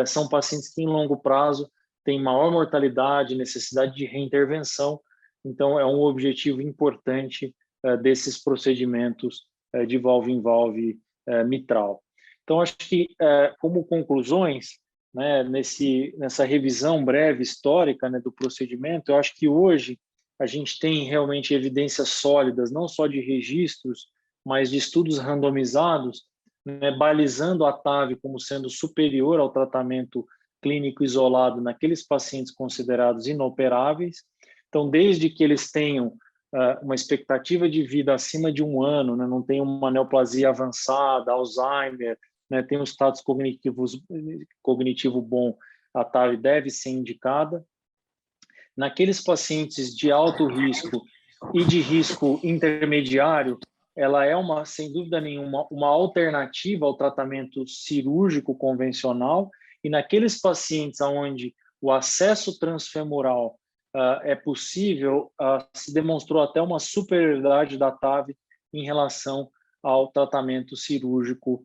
são pacientes que, em longo prazo, têm maior mortalidade, necessidade de reintervenção, Então, é um objetivo importante desses procedimentos de valve-in-valve mitral. Então, acho que, como conclusões, né, nessa revisão breve histórica, né, do procedimento, eu acho que hoje a gente tem realmente evidências sólidas, não só de registros, mas de estudos randomizados, né, balizando a TAV como sendo superior ao tratamento clínico isolado naqueles pacientes considerados inoperáveis. Então, desde que eles tenham uma expectativa de vida acima de 1 ano, né, não tenham uma neoplasia avançada, Alzheimer, né, tem um status cognitivo bom, a TAV deve ser indicada. Naqueles pacientes de alto risco e de risco intermediário, ela é sem dúvida nenhuma, uma alternativa ao tratamento cirúrgico convencional, e naqueles pacientes onde o acesso transfemoral é possível, se demonstrou até uma superioridade da TAV em relação ao tratamento cirúrgico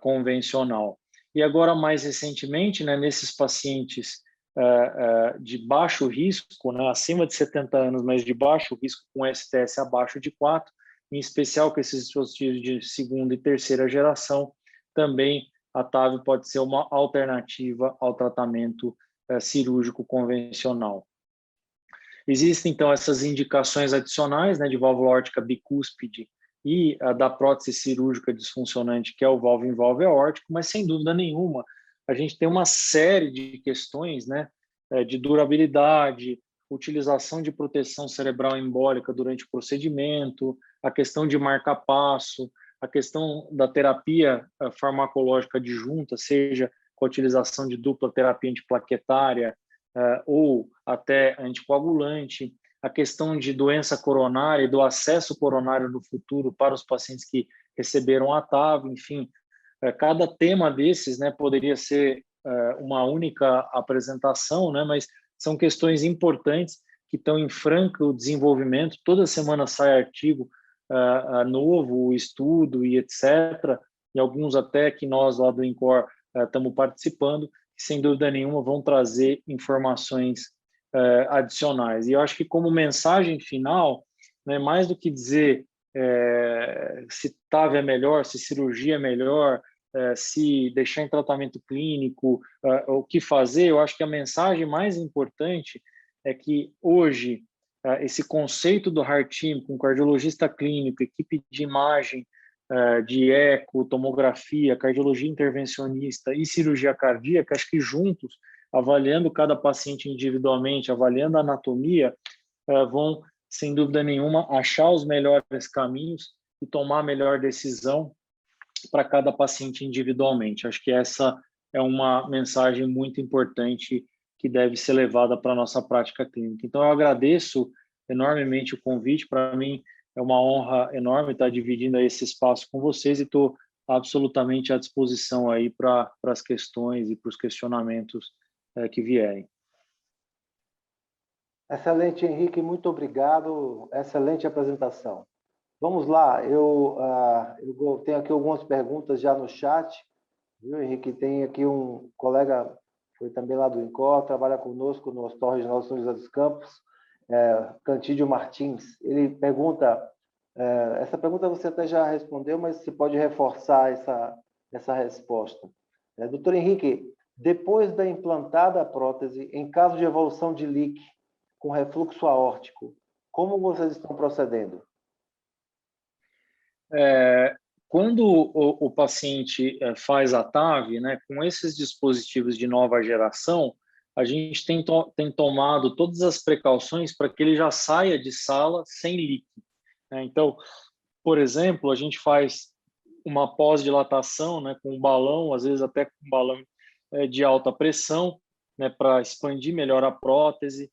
convencional. E agora, mais recentemente, né, nesses pacientes de baixo risco, né, acima de 70 anos, mas de baixo risco com STS abaixo de 4, em especial com esses dispositivos de segunda e terceira geração, também a TAV pode ser uma alternativa ao tratamento cirúrgico convencional. Existem, então, essas indicações adicionais, né, de válvula aórtica bicúspide e da prótese cirúrgica disfuncionante, que é o valve-in-valve aórtico, mas, sem dúvida nenhuma, a gente tem uma série de questões, né, de durabilidade, utilização de proteção cerebral embólica durante o procedimento, a questão de marca-passo, a questão da terapia farmacológica adjunta, seja com a utilização de dupla terapia antiplaquetária ou até anticoagulante, a questão de doença coronária e do acesso coronário no futuro para os pacientes que receberam a TAV, enfim, cada tema desses, né, poderia ser uma única apresentação, né, mas são questões importantes que estão em franco desenvolvimento. Toda semana sai artigo novo, estudo e etc. E alguns até que nós lá do INCOR estamos participando, que sem dúvida nenhuma vão trazer informações adicionais. E eu acho que como mensagem final, né, mais do que dizer se TAV é melhor, se cirurgia é melhor, se deixar em tratamento clínico, o que fazer, eu acho que a mensagem mais importante é que hoje esse conceito do Heart Team, com cardiologista clínico, equipe de imagem, de eco, tomografia, cardiologia intervencionista e cirurgia cardíaca, acho que juntos, avaliando cada paciente individualmente, avaliando a anatomia, vão, sem dúvida nenhuma, achar os melhores caminhos e tomar a melhor decisão para cada paciente individualmente. Acho que essa é uma mensagem muito importante que deve ser levada para a nossa prática clínica. Então, eu agradeço enormemente o convite. Para mim, é uma honra enorme estar dividindo esse espaço com vocês e estou absolutamente à disposição aí para as questões e para os questionamentos que vierem. Excelente, Henrique, muito obrigado. Excelente apresentação. Vamos lá, eu tenho aqui algumas perguntas já no chat, viu, Henrique? Tem aqui um colega, foi também lá do INCOR, trabalha conosco no Hospital Regional São José dos Campos, Cantídio Martins. Ele pergunta, essa pergunta você até já respondeu, mas você pode reforçar essa resposta. Doutor Henrique, depois da implantada prótese, em caso de evolução de leak com refluxo aórtico, como vocês estão procedendo? Quando o paciente faz a TAV, né, com esses dispositivos de nova geração, a gente tem tomado todas as precauções para que ele já saia de sala sem leak. Né? Então, por exemplo, a gente faz uma pós-dilatação, né, com um balão, às vezes até com um balão de alta pressão, né, para expandir melhor a prótese.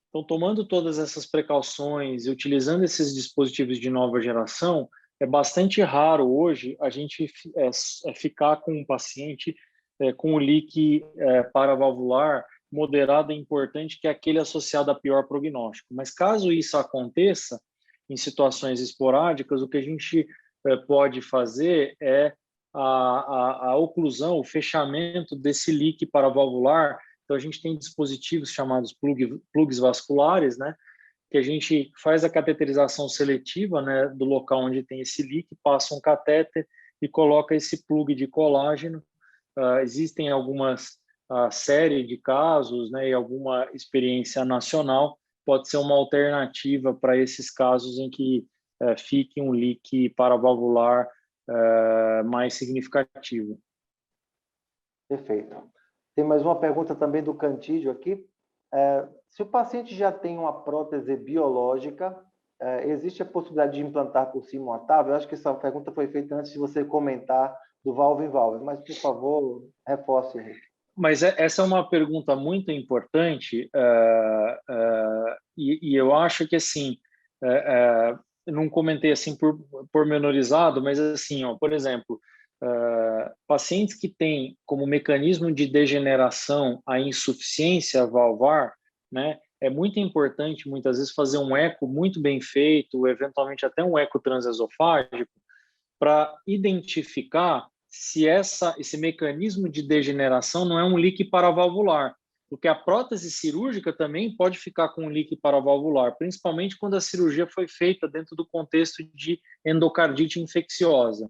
Então, tomando todas essas precauções e utilizando esses dispositivos de nova geração, é bastante raro hoje a gente ficar com um paciente com o leak paravalvular moderado e importante, que é aquele associado a pior prognóstico. Mas caso isso aconteça, em situações esporádicas, o que a gente pode fazer é a oclusão, o fechamento desse leak paravalvular. Então, a gente tem dispositivos chamados plugs vasculares, né, que a gente faz a cateterização seletiva, né, do local onde tem esse leak, passa um catéter e coloca esse plug de colágeno. Existem algumas série de casos, né, e alguma experiência nacional, pode ser uma alternativa para esses casos em que fique um leak paravalvular mais significativo. Perfeito. Tem mais uma pergunta também do Cantídio aqui. Se o paciente já tem uma prótese biológica, existe a possibilidade de implantar por cima uma TAV? Eu acho que essa pergunta foi feita antes de você comentar do valve em valve, mas, por favor, reforce, Henrique. Mas essa é uma pergunta muito importante e eu acho que, assim, eu não comentei assim pormenorizado, mas, assim, ó, por exemplo, pacientes que têm como mecanismo de degeneração a insuficiência valvar, né, é muito importante, muitas vezes, fazer um eco muito bem feito, eventualmente até um eco transesofágico, para identificar se esse mecanismo de degeneração não é um leak paravalvular, porque a prótese cirúrgica também pode ficar com um leak paravalvular, principalmente quando a cirurgia foi feita dentro do contexto de endocardite infecciosa.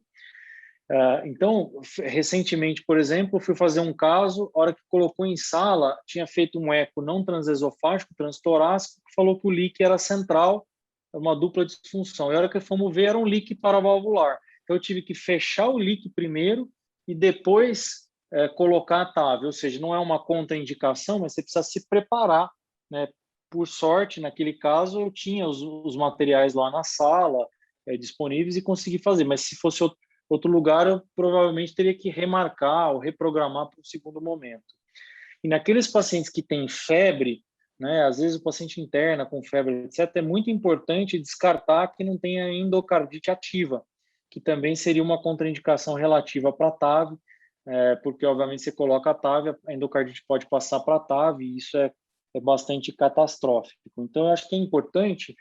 Então, recentemente, por exemplo, fui fazer um caso, a hora que colocou em sala, tinha feito um eco não transesofágico, transtorácico, que falou que o leak era central, uma dupla disfunção. E a hora que fomos ver, era um leak paravalvular. Então, eu tive que fechar o leak primeiro e depois colocar a TAV. Ou seja, não é uma contraindicação, mas você precisa se preparar, né? Por sorte, naquele caso, eu tinha os materiais lá na sala disponíveis e consegui fazer. Mas se fosse outro lugar, eu provavelmente teria que remarcar ou reprogramar para o segundo momento. E naqueles pacientes que têm febre, né, às vezes o paciente interna com febre, etc., é muito importante descartar que não tenha endocardite ativa, que também seria uma contraindicação relativa para a TAV, porque, obviamente, você coloca a TAV, a endocardite pode passar para a TAV, e isso é bastante catastrófico. Então, eu acho que é importante,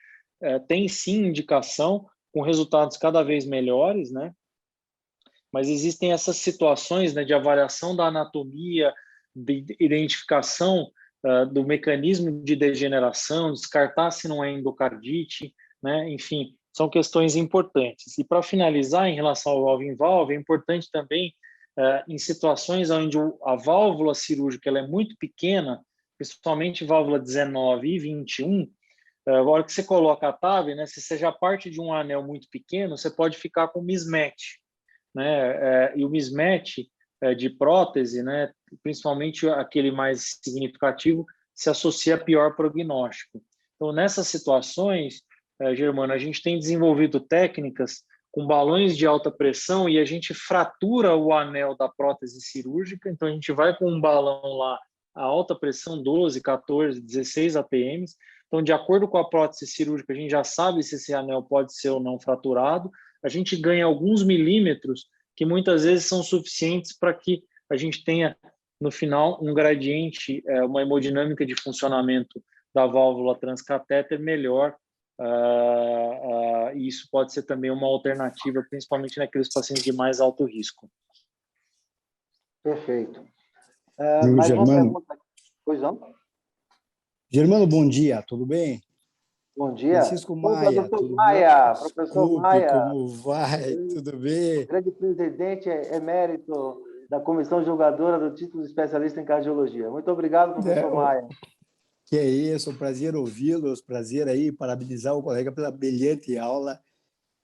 tem sim indicação, com resultados cada vez melhores, né? Mas existem essas situações, né, de avaliação da anatomia, de identificação do mecanismo de degeneração, descartar se não é endocardite, né? Enfim, são questões importantes. E para finalizar, em relação ao valve em valve, é importante também, em situações onde a válvula cirúrgica ela é muito pequena, principalmente válvula 19 e 21, a hora que você coloca a TAV, né, se você já parte de um anel muito pequeno, você pode ficar com mismatch, né? E o mismatch de prótese, né, principalmente aquele mais significativo, se associa a pior prognóstico. Então, nessas situações, Germano, a gente tem desenvolvido técnicas com balões de alta pressão e a gente fratura o anel da prótese cirúrgica. Então, a gente vai com um balão lá a alta pressão, 12, 14, 16 APM. Então, de acordo com a prótese cirúrgica, a gente já sabe se esse anel pode ser ou não fraturado. A gente ganha alguns milímetros que muitas vezes são suficientes para que a gente tenha, no final, um gradiente, uma hemodinâmica de funcionamento da válvula transcatéter melhor. E isso pode ser também uma alternativa, principalmente naqueles pacientes de mais alto risco. Perfeito. Mais Germano. Uma pergunta. Pois não? Germano, bom dia, tudo bem? Bom dia. Francisco Maia. Tudo Maia, professor Desculpe, Maia. Como vai? Tudo bem? Grande presidente emérito da comissão julgadora do título de especialista em cardiologia. Muito obrigado, professor Maia. Que é isso, um prazer ouvi-lo, prazer aí, parabenizar o colega pela brilhante aula,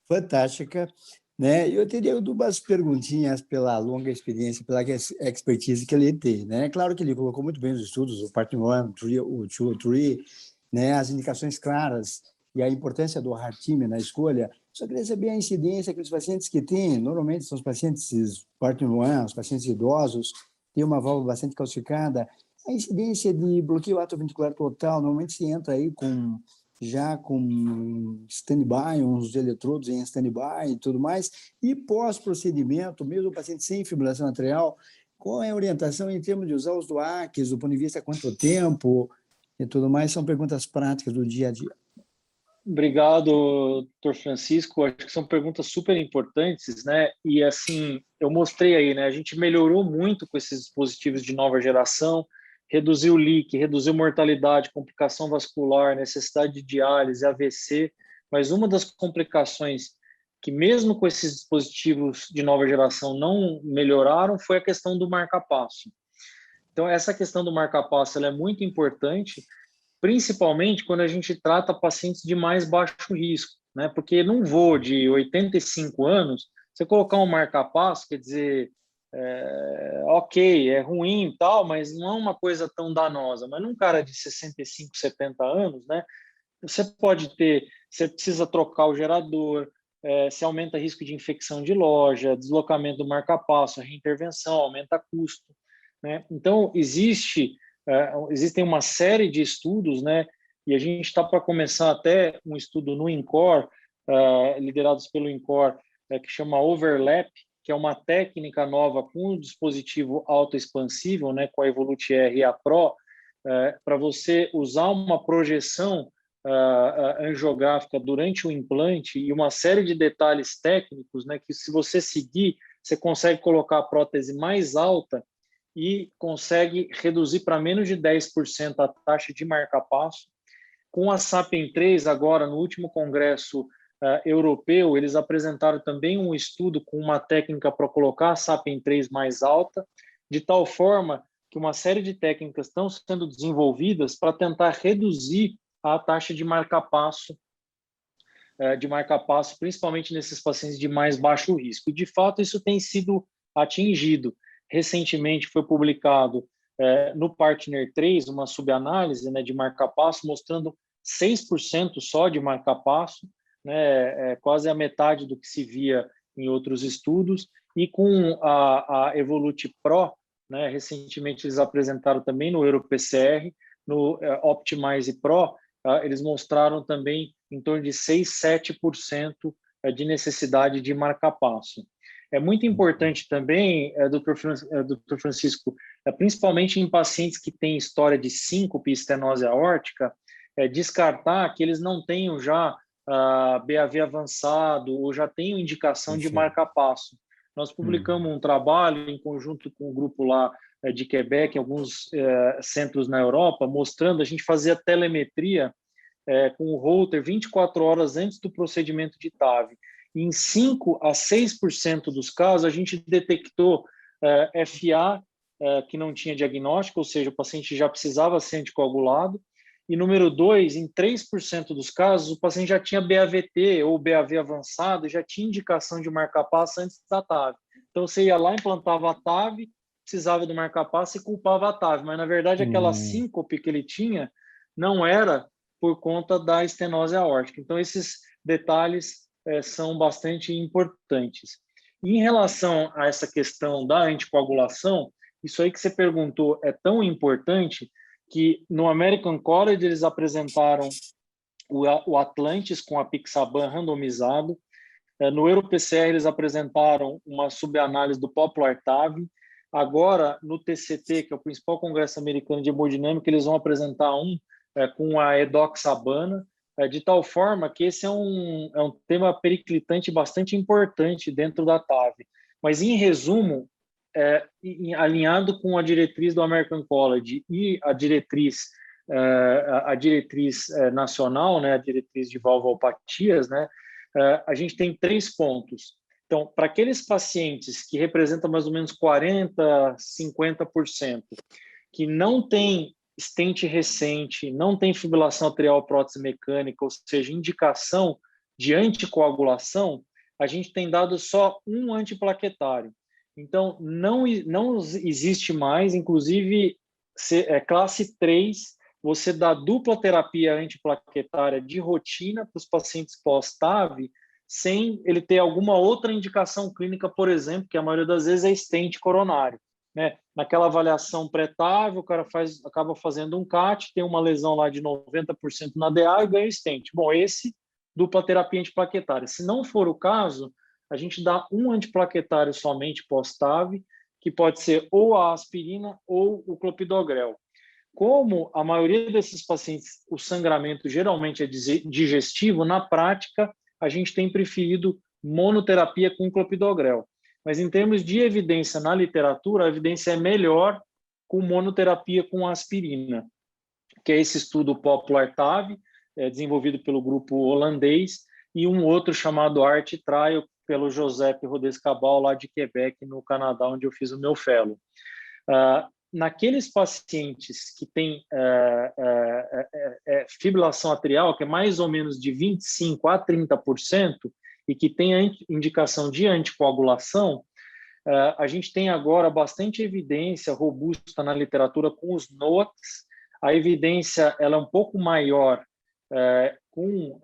fantástica, né? Eu teria duas perguntinhas pela longa experiência, pela expertise que ele tem, né? Claro que ele colocou muito bem os estudos, o Part 1, o 2, o 3, né? As indicações claras e a importância do heart-team na escolha. Só queria saber a incidência que os pacientes que têm, normalmente são os pacientes Part 1, os pacientes idosos, têm uma válvula bastante calcificada. A incidência de bloqueio atrioventricular total, normalmente se entra aí já com stand-by, uns eletrodos em stand-by e tudo mais, e pós-procedimento, mesmo o paciente sem fibrilação atrial, qual é a orientação em termos de usar os DOACs, do ponto de vista quanto tempo e tudo mais, são perguntas práticas do dia a dia. Obrigado, Dr. Francisco. Acho que são perguntas super importantes, né? E assim, eu mostrei aí, né? A gente melhorou muito com esses dispositivos de nova geração. reduziu leak, reduziu mortalidade, complicação vascular, necessidade de diálise, AVC, mas uma das complicações que mesmo com esses dispositivos de nova geração não melhoraram foi a questão do marca-passo. Então, essa questão do marca-passo ela é muito importante, principalmente quando a gente trata pacientes de mais baixo risco, né? Porque num voo de 85 anos, você colocar um marca-passo, quer dizer, ok, é ruim e tal, mas não é uma coisa tão danosa. Mas num cara de 65, 70 anos, né? Você pode ter, você precisa trocar o gerador, se aumenta risco de infecção de loja, deslocamento do marca-passo, reintervenção, aumenta custo, né? Então, existem uma série de estudos, né? E a gente está para começar até um estudo no INCOR, liderados pelo INCOR, que chama Overlap, que é uma técnica nova com o dispositivo autoexpansível, né, com a Evolut R e a Pro, para você usar uma projeção angiográfica durante o implante e uma série de detalhes técnicos, né, que se você seguir, você consegue colocar a prótese mais alta e consegue reduzir para menos de 10% a taxa de marca-passo. Com a SAPIEN 3, agora, no último congresso europeu, eles apresentaram também um estudo com uma técnica para colocar a SAPIEN 3 mais alta, de tal forma que uma série de técnicas estão sendo desenvolvidas para tentar reduzir a taxa de marca-passo, principalmente nesses pacientes de mais baixo risco. E, de fato, isso tem sido atingido. Recentemente foi publicado no Partner 3 uma subanálise, né, de marca-passo, mostrando 6% só de marca-passo, né, quase a metade do que se via em outros estudos. E com a Evolut Pro, né, recentemente eles apresentaram também no EuroPCR, no Optimize Pro, eles mostraram também em torno de 6, 7% de necessidade de marca-passo. É muito importante também, Dr. Francisco, principalmente em pacientes que têm história de síncope e estenose aórtica, descartar que eles não tenham já BAV avançado ou já tenham indicação de marca-passo. Nós publicamos um trabalho em conjunto com o grupo lá de Quebec, em alguns centros na Europa, mostrando, a gente fazia telemetria com o Holter 24 horas antes do procedimento de TAV. Em 5 a 6% dos casos, a gente detectou FA que não tinha diagnóstico, ou seja, o paciente já precisava ser anticoagulado. E número 2, em 3% dos casos, o paciente já tinha BAVT ou BAV avançado, já tinha indicação de marca-passo antes da TAV. Então, você ia lá, implantava a TAV, precisava do marca-passo e culpava a TAV. Mas, na verdade, aquela síncope que ele tinha não era por conta da estenose aórtica. Então, esses detalhes são bastante importantes. E em relação a essa questão da anticoagulação, isso aí que você perguntou é tão importante que no American College eles apresentaram o Atlantis com a Pixaban randomizado. No EuroPCR eles apresentaram uma subanálise do Popular TAV. Agora, no TCT, que é o principal congresso americano de hemodinâmica, eles vão apresentar com a Edoxabana, de tal forma que esse é um tema periclitante bastante importante dentro da TAV. Mas, em resumo, alinhado com a diretriz do American College e a diretriz nacional, né, a diretriz de valvulopatias, né, a gente tem 3 pontos. Então, para aqueles pacientes que representam mais ou menos 40%, 50%, que não tem stent recente, não tem fibrilação atrial prótese mecânica, ou seja, indicação de anticoagulação, a gente tem dado só um antiplaquetário. Então, não existe mais, inclusive, classe 3, você dá dupla terapia antiplaquetária de rotina para os pacientes pós-TAV, sem ele ter alguma outra indicação clínica, por exemplo, que a maioria das vezes é stent coronário. Né? Naquela avaliação pré-TAV, o cara acaba fazendo um CAT, tem uma lesão lá de 90% na DA e ganha stent. Bom, esse dupla terapia antiplaquetária. Se não for o caso, a gente dá um antiplaquetário somente pós-TAV, que pode ser ou a aspirina ou o clopidogrel. Como a maioria desses pacientes, o sangramento geralmente é digestivo, na prática, a gente tem preferido monoterapia com clopidogrel. Mas em termos de evidência na literatura, a evidência é melhor com monoterapia com aspirina, que é esse estudo Popular TAV, desenvolvido pelo grupo holandês, e um outro chamado ART Trial, pelo Josep Rodés Cabal, lá de Quebec, no Canadá, onde eu fiz o meu fellow. Naqueles pacientes que têm fibrilação atrial, que é mais ou menos de 25% a 30%, e que tem a indicação de anticoagulação, a gente tem agora bastante evidência robusta na literatura com os NOACs. A evidência ela é um pouco maior com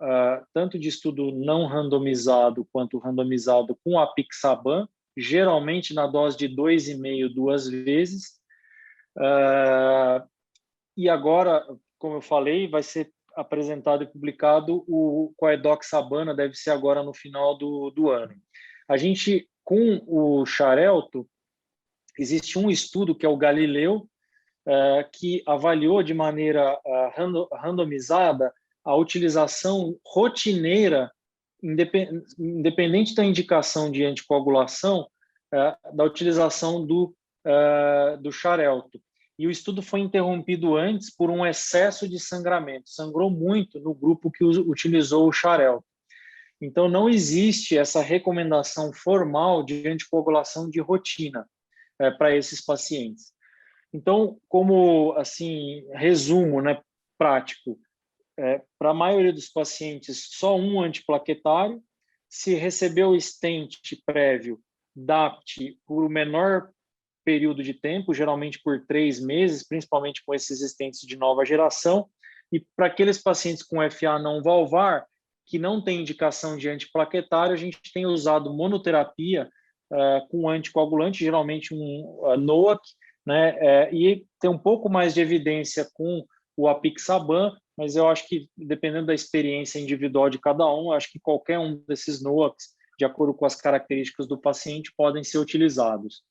tanto de estudo não randomizado quanto randomizado com apixaban, geralmente na dose de 2,5, 2 vezes. E agora, como eu falei, vai ser apresentado e publicado o coedoxabana, deve ser agora no final do ano. A gente, com o Xarelto, existe um estudo que é o Galileu, que avaliou de maneira randomizada a utilização rotineira, independente da indicação de anticoagulação, da utilização do Xarelto. E o estudo foi interrompido antes por um excesso de sangramento. Sangrou muito no grupo que utilizou o Xarelto. Então, não existe essa recomendação formal de anticoagulação de rotina para esses pacientes. Então, como assim, resumo, né, prático, para a maioria dos pacientes, só um antiplaquetário. Se recebeu o stent prévio, DAPT, por o menor período de tempo, geralmente por 3 meses, principalmente com esses stents de nova geração. E para aqueles pacientes com FA não valvar, que não tem indicação de antiplaquetário, a gente tem usado monoterapia com anticoagulante, geralmente um NOAC, né? E tem um pouco mais de evidência com o apixaban, mas eu acho que, dependendo da experiência individual de cada um, eu acho que qualquer um desses NOACs, de acordo com as características do paciente, podem ser utilizados.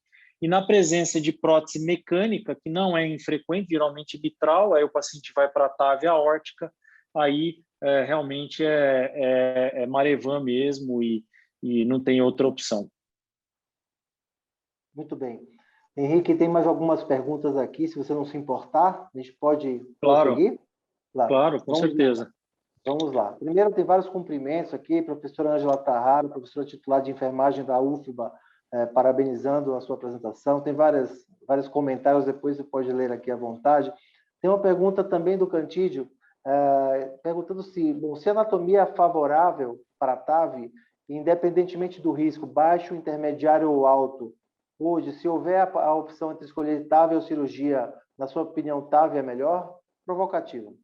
E na presença de prótese mecânica, que não é infrequente, geralmente mitral, aí o paciente vai para a TAV aórtica, aí realmente é Marevan mesmo e não tem outra opção. Muito bem. Henrique, tem mais algumas perguntas aqui, se você não se importar, a gente pode prosseguir? Claro, com certeza. Vamos lá. Primeiro, tem vários cumprimentos aqui, professora Ângela Tarraro, professora titular de enfermagem da UFBA, parabenizando a sua apresentação. Tem vários comentários, depois você pode ler aqui à vontade. Tem uma pergunta também do Cantídio, perguntando se a anatomia é favorável para a TAV, independentemente do risco, baixo, intermediário ou alto. Hoje, se houver a opção entre escolher TAV ou cirurgia, na sua opinião, TAV é melhor? Provocativo.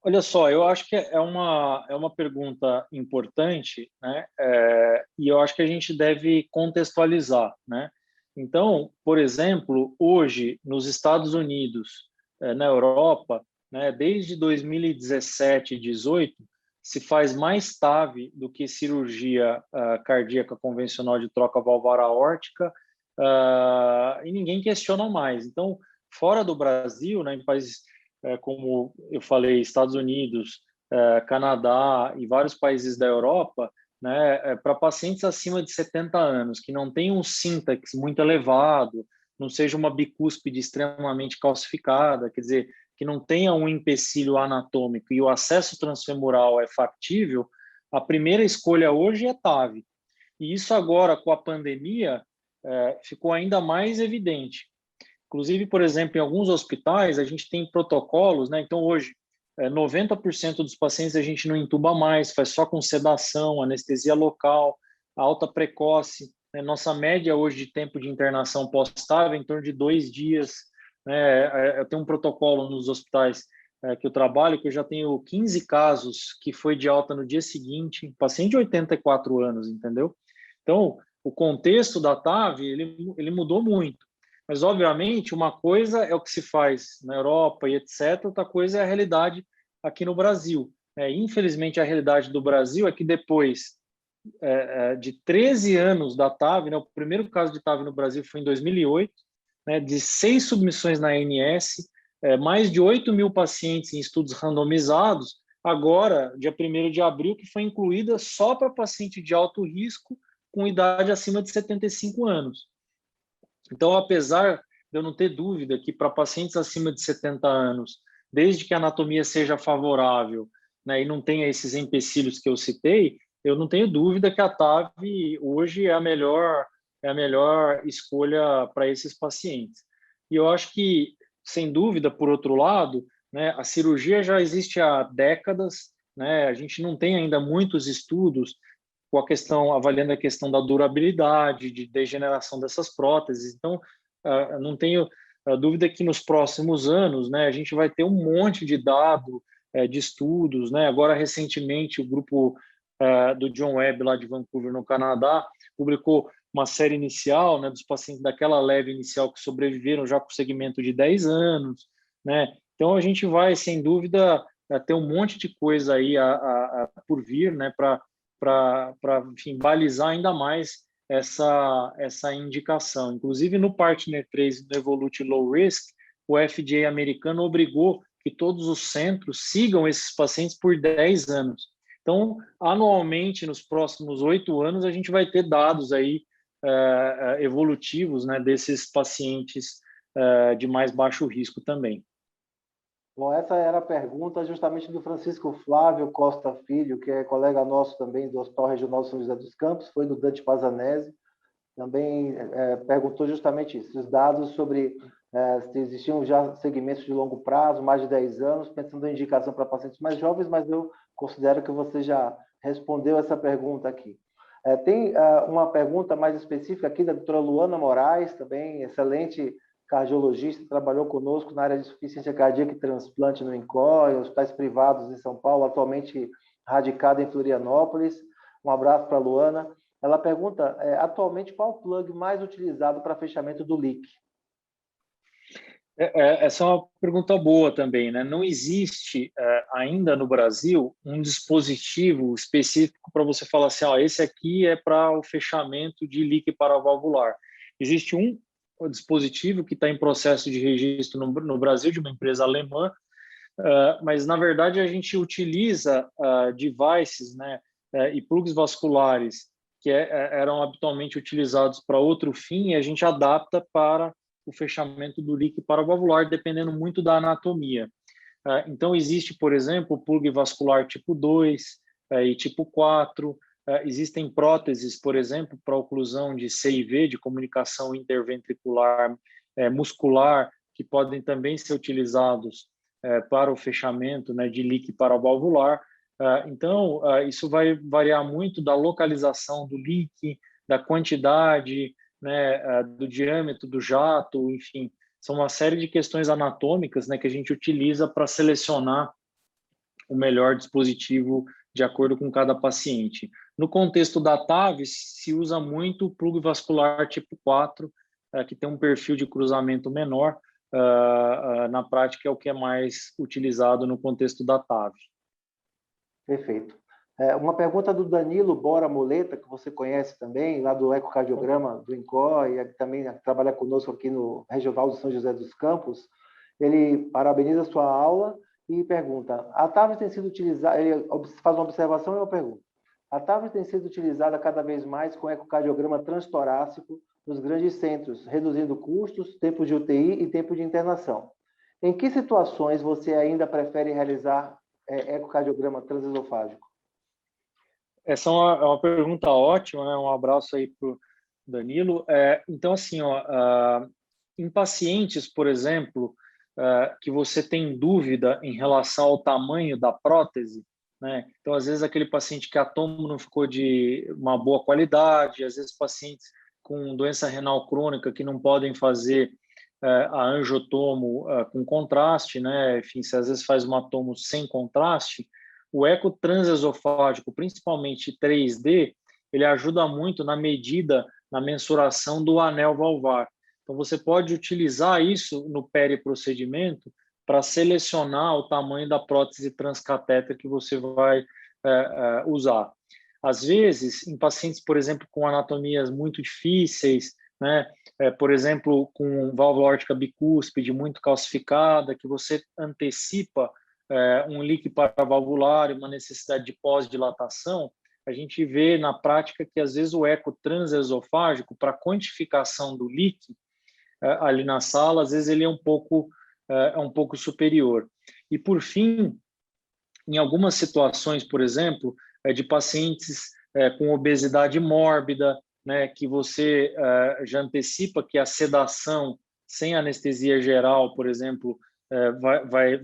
Olha só, eu acho que é uma pergunta importante, né? E eu acho que a gente deve contextualizar, né? Então, por exemplo, hoje, nos Estados Unidos, na Europa, né, desde 2017 e 2018, se faz mais TAV do que cirurgia cardíaca convencional de troca valvar aórtica, e ninguém questiona mais. Então, fora do Brasil, né, em países como eu falei, Estados Unidos, Canadá e vários países da Europa, né, para pacientes acima de 70 anos, que não tem um sintax muito elevado, não seja uma bicúspide extremamente calcificada, quer dizer, que não tenha um empecilho anatômico e o acesso transfemoral é factível, a primeira escolha hoje é TAV. E isso agora, com a pandemia, ficou ainda mais evidente. Inclusive, por exemplo, em alguns hospitais, a gente tem protocolos, né? Então, hoje, 90% dos pacientes a gente não intuba mais, faz só com sedação, anestesia local, alta precoce. Né? Nossa média hoje de tempo de internação pós-TAV é em torno de 2 dias. Né? Eu tenho um protocolo nos hospitais que eu trabalho, que eu já tenho 15 casos que foi de alta no dia seguinte, paciente de 84 anos, entendeu? Então, o contexto da TAV, ele mudou muito. Mas, obviamente, uma coisa é o que se faz na Europa e etc., outra coisa é a realidade aqui no Brasil. Infelizmente, a realidade do Brasil é que depois de 13 anos da TAV, né, o primeiro caso de TAV no Brasil foi em 2008, né, de 6 submissões na ANS, mais de 8 mil pacientes em estudos randomizados, agora, dia 1º de abril, que foi incluída só para paciente de alto risco com idade acima de 75 anos. Então, apesar de eu não ter dúvida que para pacientes acima de 70 anos, desde que a anatomia seja favorável, né, e não tenha esses empecilhos que eu citei, eu não tenho dúvida que a TAV hoje é a melhor escolha para esses pacientes. E eu acho que, sem dúvida, por outro lado, né, a cirurgia já existe há décadas, né, a gente não tem ainda muitos estudos com a questão, avaliando a questão da durabilidade, de degeneração dessas próteses. Então, não tenho dúvida que nos próximos anos, né, a gente vai ter um monte de dado, de estudos, né? Agora, recentemente, o grupo do John Webb, lá de Vancouver, no Canadá, publicou uma série inicial, né, dos pacientes daquela leve inicial que sobreviveram já com segmento de 10 anos, né? Então, a gente vai, sem dúvida, ter um monte de coisa aí por vir, né, para enfim, balizar ainda mais essa indicação. Inclusive, no Partner 3 do Evolute Low Risk, o FDA americano obrigou que todos os centros sigam esses pacientes por 10 anos. Então, anualmente, nos próximos 8 anos, a gente vai ter dados aí evolutivos, né, desses pacientes de mais baixo risco também. Bom, essa era a pergunta justamente do Francisco Flávio Costa Filho, que é colega nosso também do Hospital Regional de São José dos Campos, foi do Dante Pazanese, também perguntou justamente isso, os dados sobre se existiam já segmentos de longo prazo, mais de 10 anos, pensando em indicação para pacientes mais jovens, mas eu considero que você já respondeu essa pergunta aqui. Tem uma pergunta mais específica aqui da doutora Luana Moraes, também excelente cardiologista, trabalhou conosco na área de insuficiência cardíaca e transplante no INCOR, em hospitais privados em São Paulo, atualmente radicada em Florianópolis. Um abraço para a Luana. Ela pergunta, atualmente, qual o plug mais utilizado para fechamento do leak? Essa é uma pergunta boa também, né? Não existe ainda no Brasil um dispositivo específico para você falar assim, ó, esse aqui é para o fechamento de leak paravalvular. Existe um dispositivo que está em processo de registro no Brasil, de uma empresa alemã, mas, na verdade, a gente utiliza devices, né, e plugs vasculares que eram habitualmente utilizados para outro fim e a gente adapta para o fechamento do leak paravalvular, dependendo muito da anatomia. Então, existe, por exemplo, o plug vascular tipo 2 e tipo 4. Existem próteses, por exemplo, para oclusão de CIV, de comunicação interventricular muscular, que podem também ser utilizados para o fechamento, né, de leak paravalvular. Então, isso vai variar muito da localização do leak, da quantidade, né, do diâmetro do jato, enfim, são uma série de questões anatômicas, né, que a gente utiliza para selecionar o melhor dispositivo de acordo com cada paciente. No contexto da TAV, se usa muito o plug vascular tipo 4, que tem um perfil de cruzamento menor. Na prática, é o que é mais utilizado no contexto da TAV. Perfeito. Uma pergunta do Danilo Bora Moleta, que você conhece também, lá do ecocardiograma do INCOR, e também trabalha conosco aqui no Regional de São José dos Campos. Ele parabeniza a sua aula e pergunta, a TAV tem sido utilizada, ele faz uma observação e uma pergunta. A TAV tem sido utilizada cada vez mais com ecocardiograma transtorácico nos grandes centros, reduzindo custos, tempo de UTI e tempo de internação. Em que situações você ainda prefere realizar ecocardiograma transesofágico? Essa é uma pergunta ótima, né? Um abraço aí para o Danilo. Então, assim, em pacientes, por exemplo, que você tem dúvida em relação ao tamanho da prótese, né? Então, às vezes, aquele paciente que a tomo não ficou de uma boa qualidade, às vezes, pacientes com doença renal crônica que não podem fazer a angiotomo com contraste, né? Enfim, se às vezes faz uma tomo sem contraste, o eco transesofágico, principalmente 3D, ele ajuda muito na medida, na mensuração do anel valvar. Então, você pode utilizar isso no periprocedimento para selecionar o tamanho da prótese transcatéter que você vai usar. Às vezes, em pacientes, por exemplo, com anatomias muito difíceis, né, por exemplo, com válvula órtica bicúspide muito calcificada, que você antecipa um leak paravalvular e uma necessidade de pós-dilatação, a gente vê na prática que, às vezes, o eco transesofágico, para quantificação do leak, ali na sala, às vezes ele é um pouco superior. E, por fim, em algumas situações, por exemplo, de pacientes com obesidade mórbida, né, que você já antecipa que a sedação sem anestesia geral, por exemplo,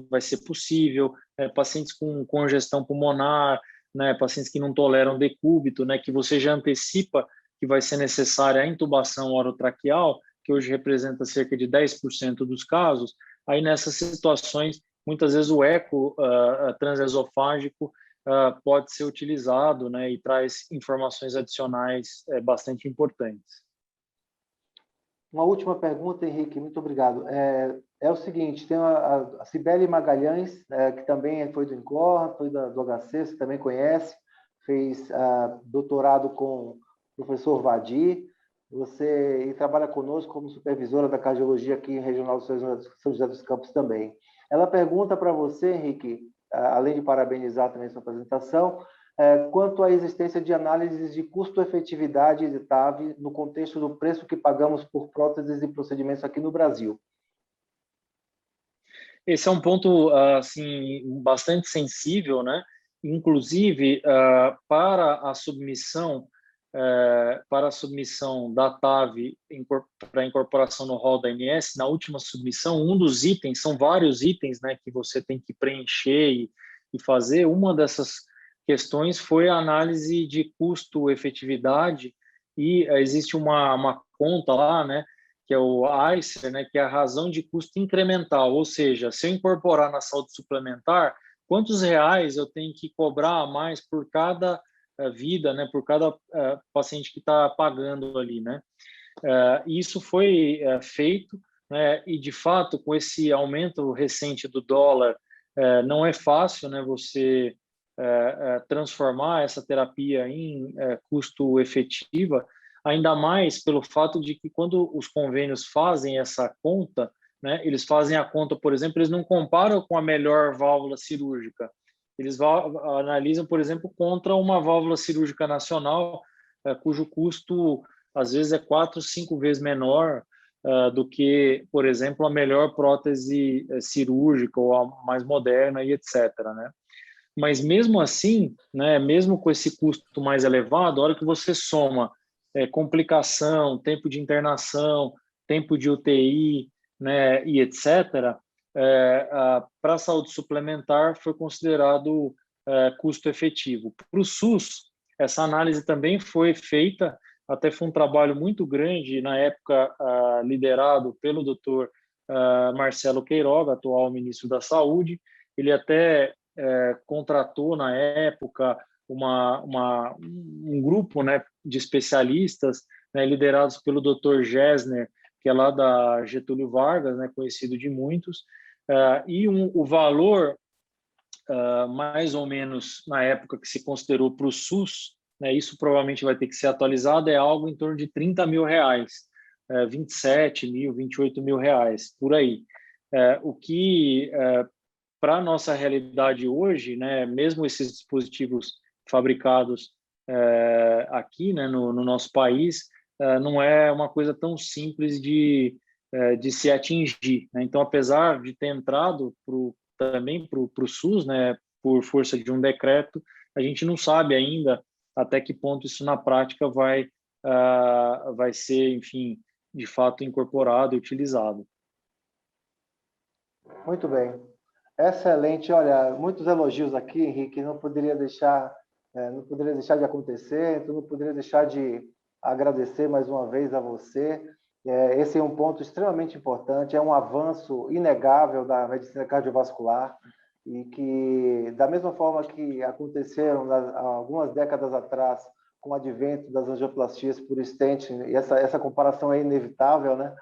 vai ser possível, pacientes com congestão pulmonar, né, pacientes que não toleram decúbito, né, que você já antecipa que vai ser necessária a intubação orotraqueal, que hoje representa cerca de 10% dos casos. Aí, nessas situações, muitas vezes o eco transesofágico pode ser utilizado, né, e traz informações adicionais bastante importantes. Uma última pergunta, Henrique, muito obrigado. É o seguinte, tem a Cibele Magalhães, que também foi do INCOR, foi do HC, você também conhece, fez doutorado com o professor Vadir, e trabalha conosco como supervisora da cardiologia aqui em Regional do São José dos Campos também. Ela pergunta para você, Henrique, além de parabenizar também sua apresentação, quanto à existência de análises de custo-efetividade de TAV no contexto do preço que pagamos por próteses e procedimentos aqui no Brasil. Esse é um ponto assim bastante sensível, né? Inclusive para a submissão da TAV para incorporação no rol da ANS, na última submissão, um dos itens, são vários itens, né, que você tem que preencher e fazer. Uma dessas questões foi a análise de custo-efetividade, e existe uma conta lá, né, que é o ICER, né, que é a razão de custo incremental, ou seja, se eu incorporar na saúde suplementar, quantos reais eu tenho que cobrar a mais por cada vida, né, por cada paciente que está pagando ali, né? Isso foi feito, né, e de fato, com esse aumento recente do dólar, não é fácil, né, você transformar essa terapia em custo efetiva, ainda mais pelo fato de que quando os convênios fazem essa conta, né, eles fazem a conta, por exemplo, eles não comparam com a melhor válvula cirúrgica, eles analisam, por exemplo, contra uma válvula cirúrgica nacional, cujo custo às vezes é 4, 5 vezes menor do que, por exemplo, a melhor prótese cirúrgica ou a mais moderna e etc., né? Mas mesmo assim, né, mesmo com esse custo mais elevado, a hora que você soma complicação, tempo de internação, tempo de UTI, né, e etc., para a saúde suplementar foi considerado custo efetivo. Para o SUS, essa análise também foi feita, até foi um trabalho muito grande, na época liderado pelo Dr. Marcelo Queiroga, atual ministro da Saúde. Ele até contratou, na época, um grupo, né, de especialistas, né, liderados pelo Dr. Gessner, que é lá da Getúlio Vargas, né, conhecido de muitos, e o valor, mais ou menos, na época que se considerou para o SUS, né, isso provavelmente vai ter que ser atualizado, é algo em torno de R$30 mil, 27 mil, 28 mil reais, por aí. O que, para a nossa realidade hoje, né, mesmo esses dispositivos fabricados aqui, né, no nosso país, não é uma coisa tão simples de se atingir, né? Então, apesar de ter entrado também para o SUS, né, por força de um decreto, a gente não sabe ainda até que ponto isso na prática vai ser, enfim, de fato incorporado e utilizado. Muito bem. Excelente. Olha, muitos elogios aqui, Henrique. Não poderia deixar de acontecer. Então, não poderia deixar de agradecer mais uma vez a você. Esse é um ponto extremamente importante. É um avanço inegável da medicina cardiovascular e que, da mesma forma que aconteceram algumas décadas atrás com o advento das angioplastias por stent, e essa comparação é inevitável, né?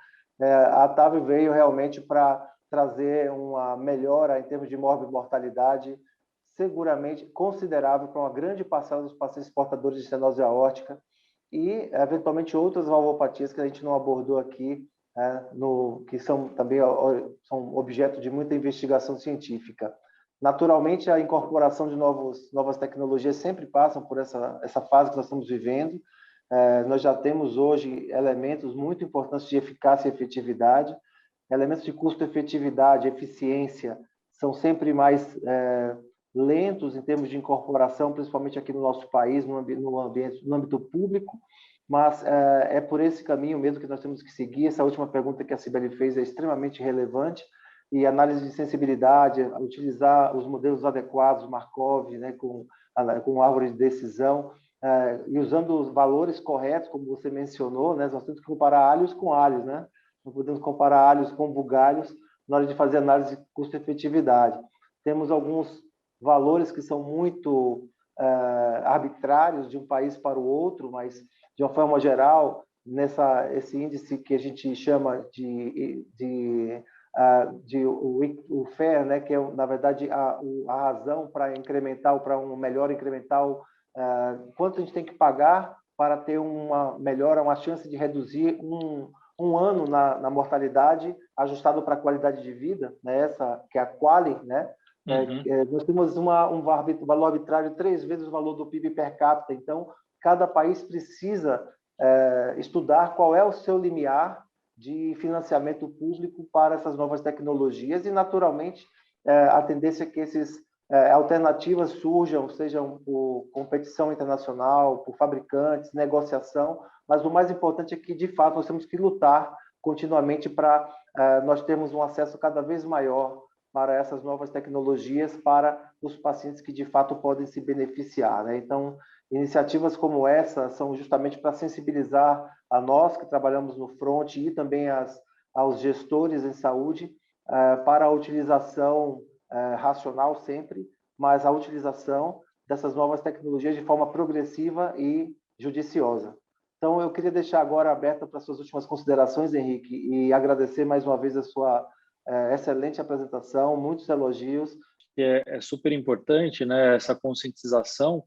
A TAV veio realmente para trazer uma melhora em termos de morbimortalidade seguramente considerável para uma grande parcela dos pacientes portadores de estenose aórtica e, eventualmente, outras valvopatias que a gente não abordou aqui, que são também são objeto de muita investigação científica. Naturalmente, a incorporação de novas tecnologias sempre passam por essa fase que nós estamos vivendo, Nós já temos hoje elementos muito importantes de eficácia e efetividade. Elementos de custo-efetividade, eficiência, são sempre mais lentos em termos de incorporação, principalmente aqui no nosso país, no âmbito público, mas é por esse caminho mesmo que nós temos que seguir. Essa última pergunta que a Cibele fez é extremamente relevante, e análise de sensibilidade, utilizar os modelos adequados, Markov, né, com árvore de decisão, e usando os valores corretos, como você mencionou, né, nós temos que comparar alhos com alhos, né? Não podemos comparar alhos com bugalhos na hora de fazer análise de custo-efetividade. Temos alguns valores que são muito arbitrários de um país para o outro, mas, de uma forma geral, esse índice que a gente chama o FAIR, né, que é, na verdade, a razão para incremental, para um melhor incremental, quanto a gente tem que pagar para ter uma melhora, uma chance de reduzir um ano na mortalidade, ajustado para a qualidade de vida, né, essa que é a QALY, né? Nós temos um valor arbitrário 3 vezes o valor do PIB per capita. Então, cada país precisa estudar qual é o seu limiar de financiamento público para essas novas tecnologias e, naturalmente, a tendência é que essas alternativas surjam, sejam por competição internacional, por fabricantes, negociação, mas o mais importante é que, de fato, nós temos que lutar continuamente para nós termos um acesso cada vez maior para essas novas tecnologias, para os pacientes que, de fato, podem se beneficiar, né? Então, iniciativas como essa são justamente para sensibilizar a nós que trabalhamos no front e também aos gestores em saúde para a utilização racional sempre, mas a utilização dessas novas tecnologias de forma progressiva e judiciosa. Então, eu queria deixar agora aberta para suas últimas considerações, Henrique, e agradecer mais uma vez a sua excelente apresentação, muitos elogios. É super importante, né, essa conscientização.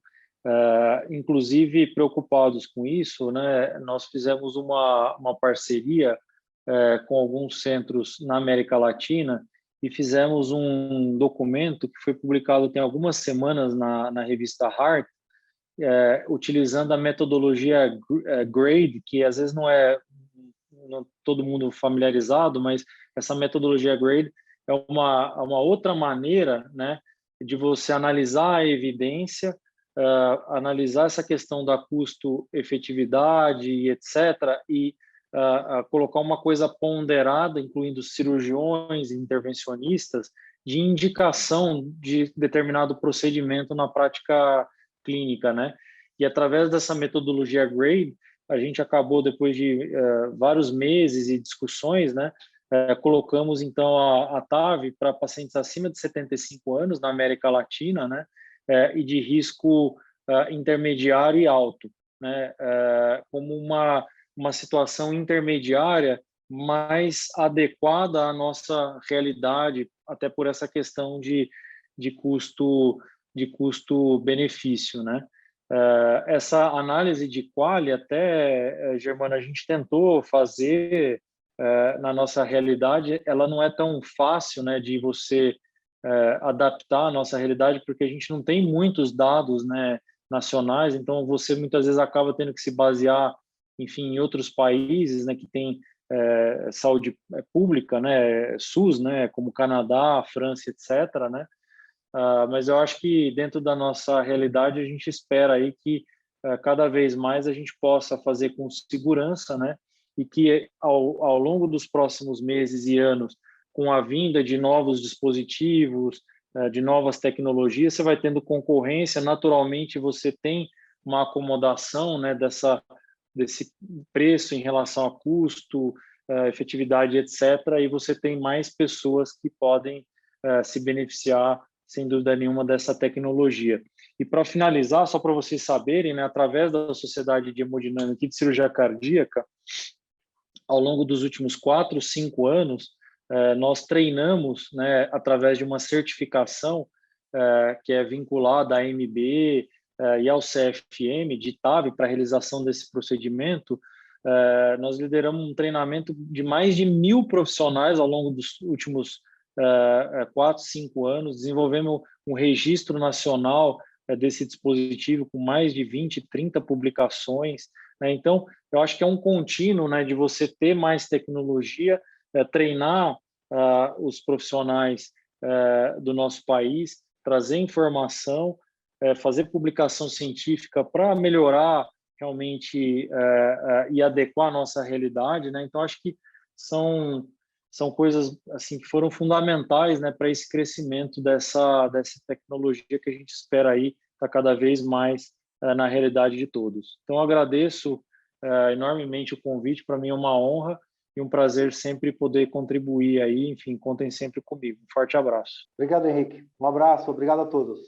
Inclusive, preocupados com isso, né, nós fizemos uma parceria com alguns centros na América Latina e fizemos um documento que foi publicado tem algumas semanas na revista Heart, utilizando a metodologia GRADE, que às vezes não todo mundo familiarizado, mas essa metodologia GRADE é uma outra maneira, né, de você analisar a evidência, analisar essa questão da custo-efetividade, etc., e colocar uma coisa ponderada, incluindo cirurgiões e intervencionistas, de indicação de determinado procedimento na prática clínica, né? E através dessa metodologia GRADE, a gente acabou, depois de vários meses e discussões, né, colocamos, então, a TAV para pacientes acima de 75 anos na América Latina, né, e de risco intermediário e alto, né, como uma situação intermediária mais adequada à nossa realidade, até por essa questão de custo-benefício, né? Essa análise de quali, até, Germana, a gente tentou fazer na nossa realidade, ela não é tão fácil, né, de você adaptar a nossa realidade, porque a gente não tem muitos dados, né, nacionais, então você muitas vezes acaba tendo que se basear, enfim, em outros países, né, que tem saúde pública, né, SUS, né, como Canadá, França, etc., né? Mas eu acho que dentro da nossa realidade a gente espera aí que cada vez mais a gente possa fazer com segurança, né? E que ao longo dos próximos meses e anos, com a vinda de novos dispositivos, de novas tecnologias, você vai tendo concorrência, naturalmente você tem uma acomodação, né, desse preço em relação a custo, efetividade, etc., e você tem mais pessoas que podem se beneficiar, sem dúvida nenhuma, dessa tecnologia. E para finalizar, só para vocês saberem, né, através da Sociedade de Hemodinâmica e de Cirurgia Cardíaca, ao longo dos últimos 4, 5 anos, nós treinamos, né, através de uma certificação que é vinculada à AMB e ao CFM de TAV para a realização desse procedimento. Nós lideramos um treinamento de mais de 1.000 profissionais ao longo dos últimos 4, 5 anos, desenvolvemos um registro nacional desse dispositivo com mais de 20, 30 publicações, né? Então, eu acho que é um contínuo, né, de você ter mais tecnologia, treinar os profissionais do nosso país, trazer informação, fazer publicação científica para melhorar realmente e adequar a nossa realidade, né? Então, acho que são coisas assim que foram fundamentais, né, para esse crescimento dessa tecnologia que a gente espera aí estar cada vez mais na realidade de todos. Então, eu agradeço enormemente o convite, para mim é uma honra e um prazer sempre poder contribuir aí, enfim, contem sempre comigo. Um forte abraço. Obrigado, Henrique. Um abraço, obrigado a todos.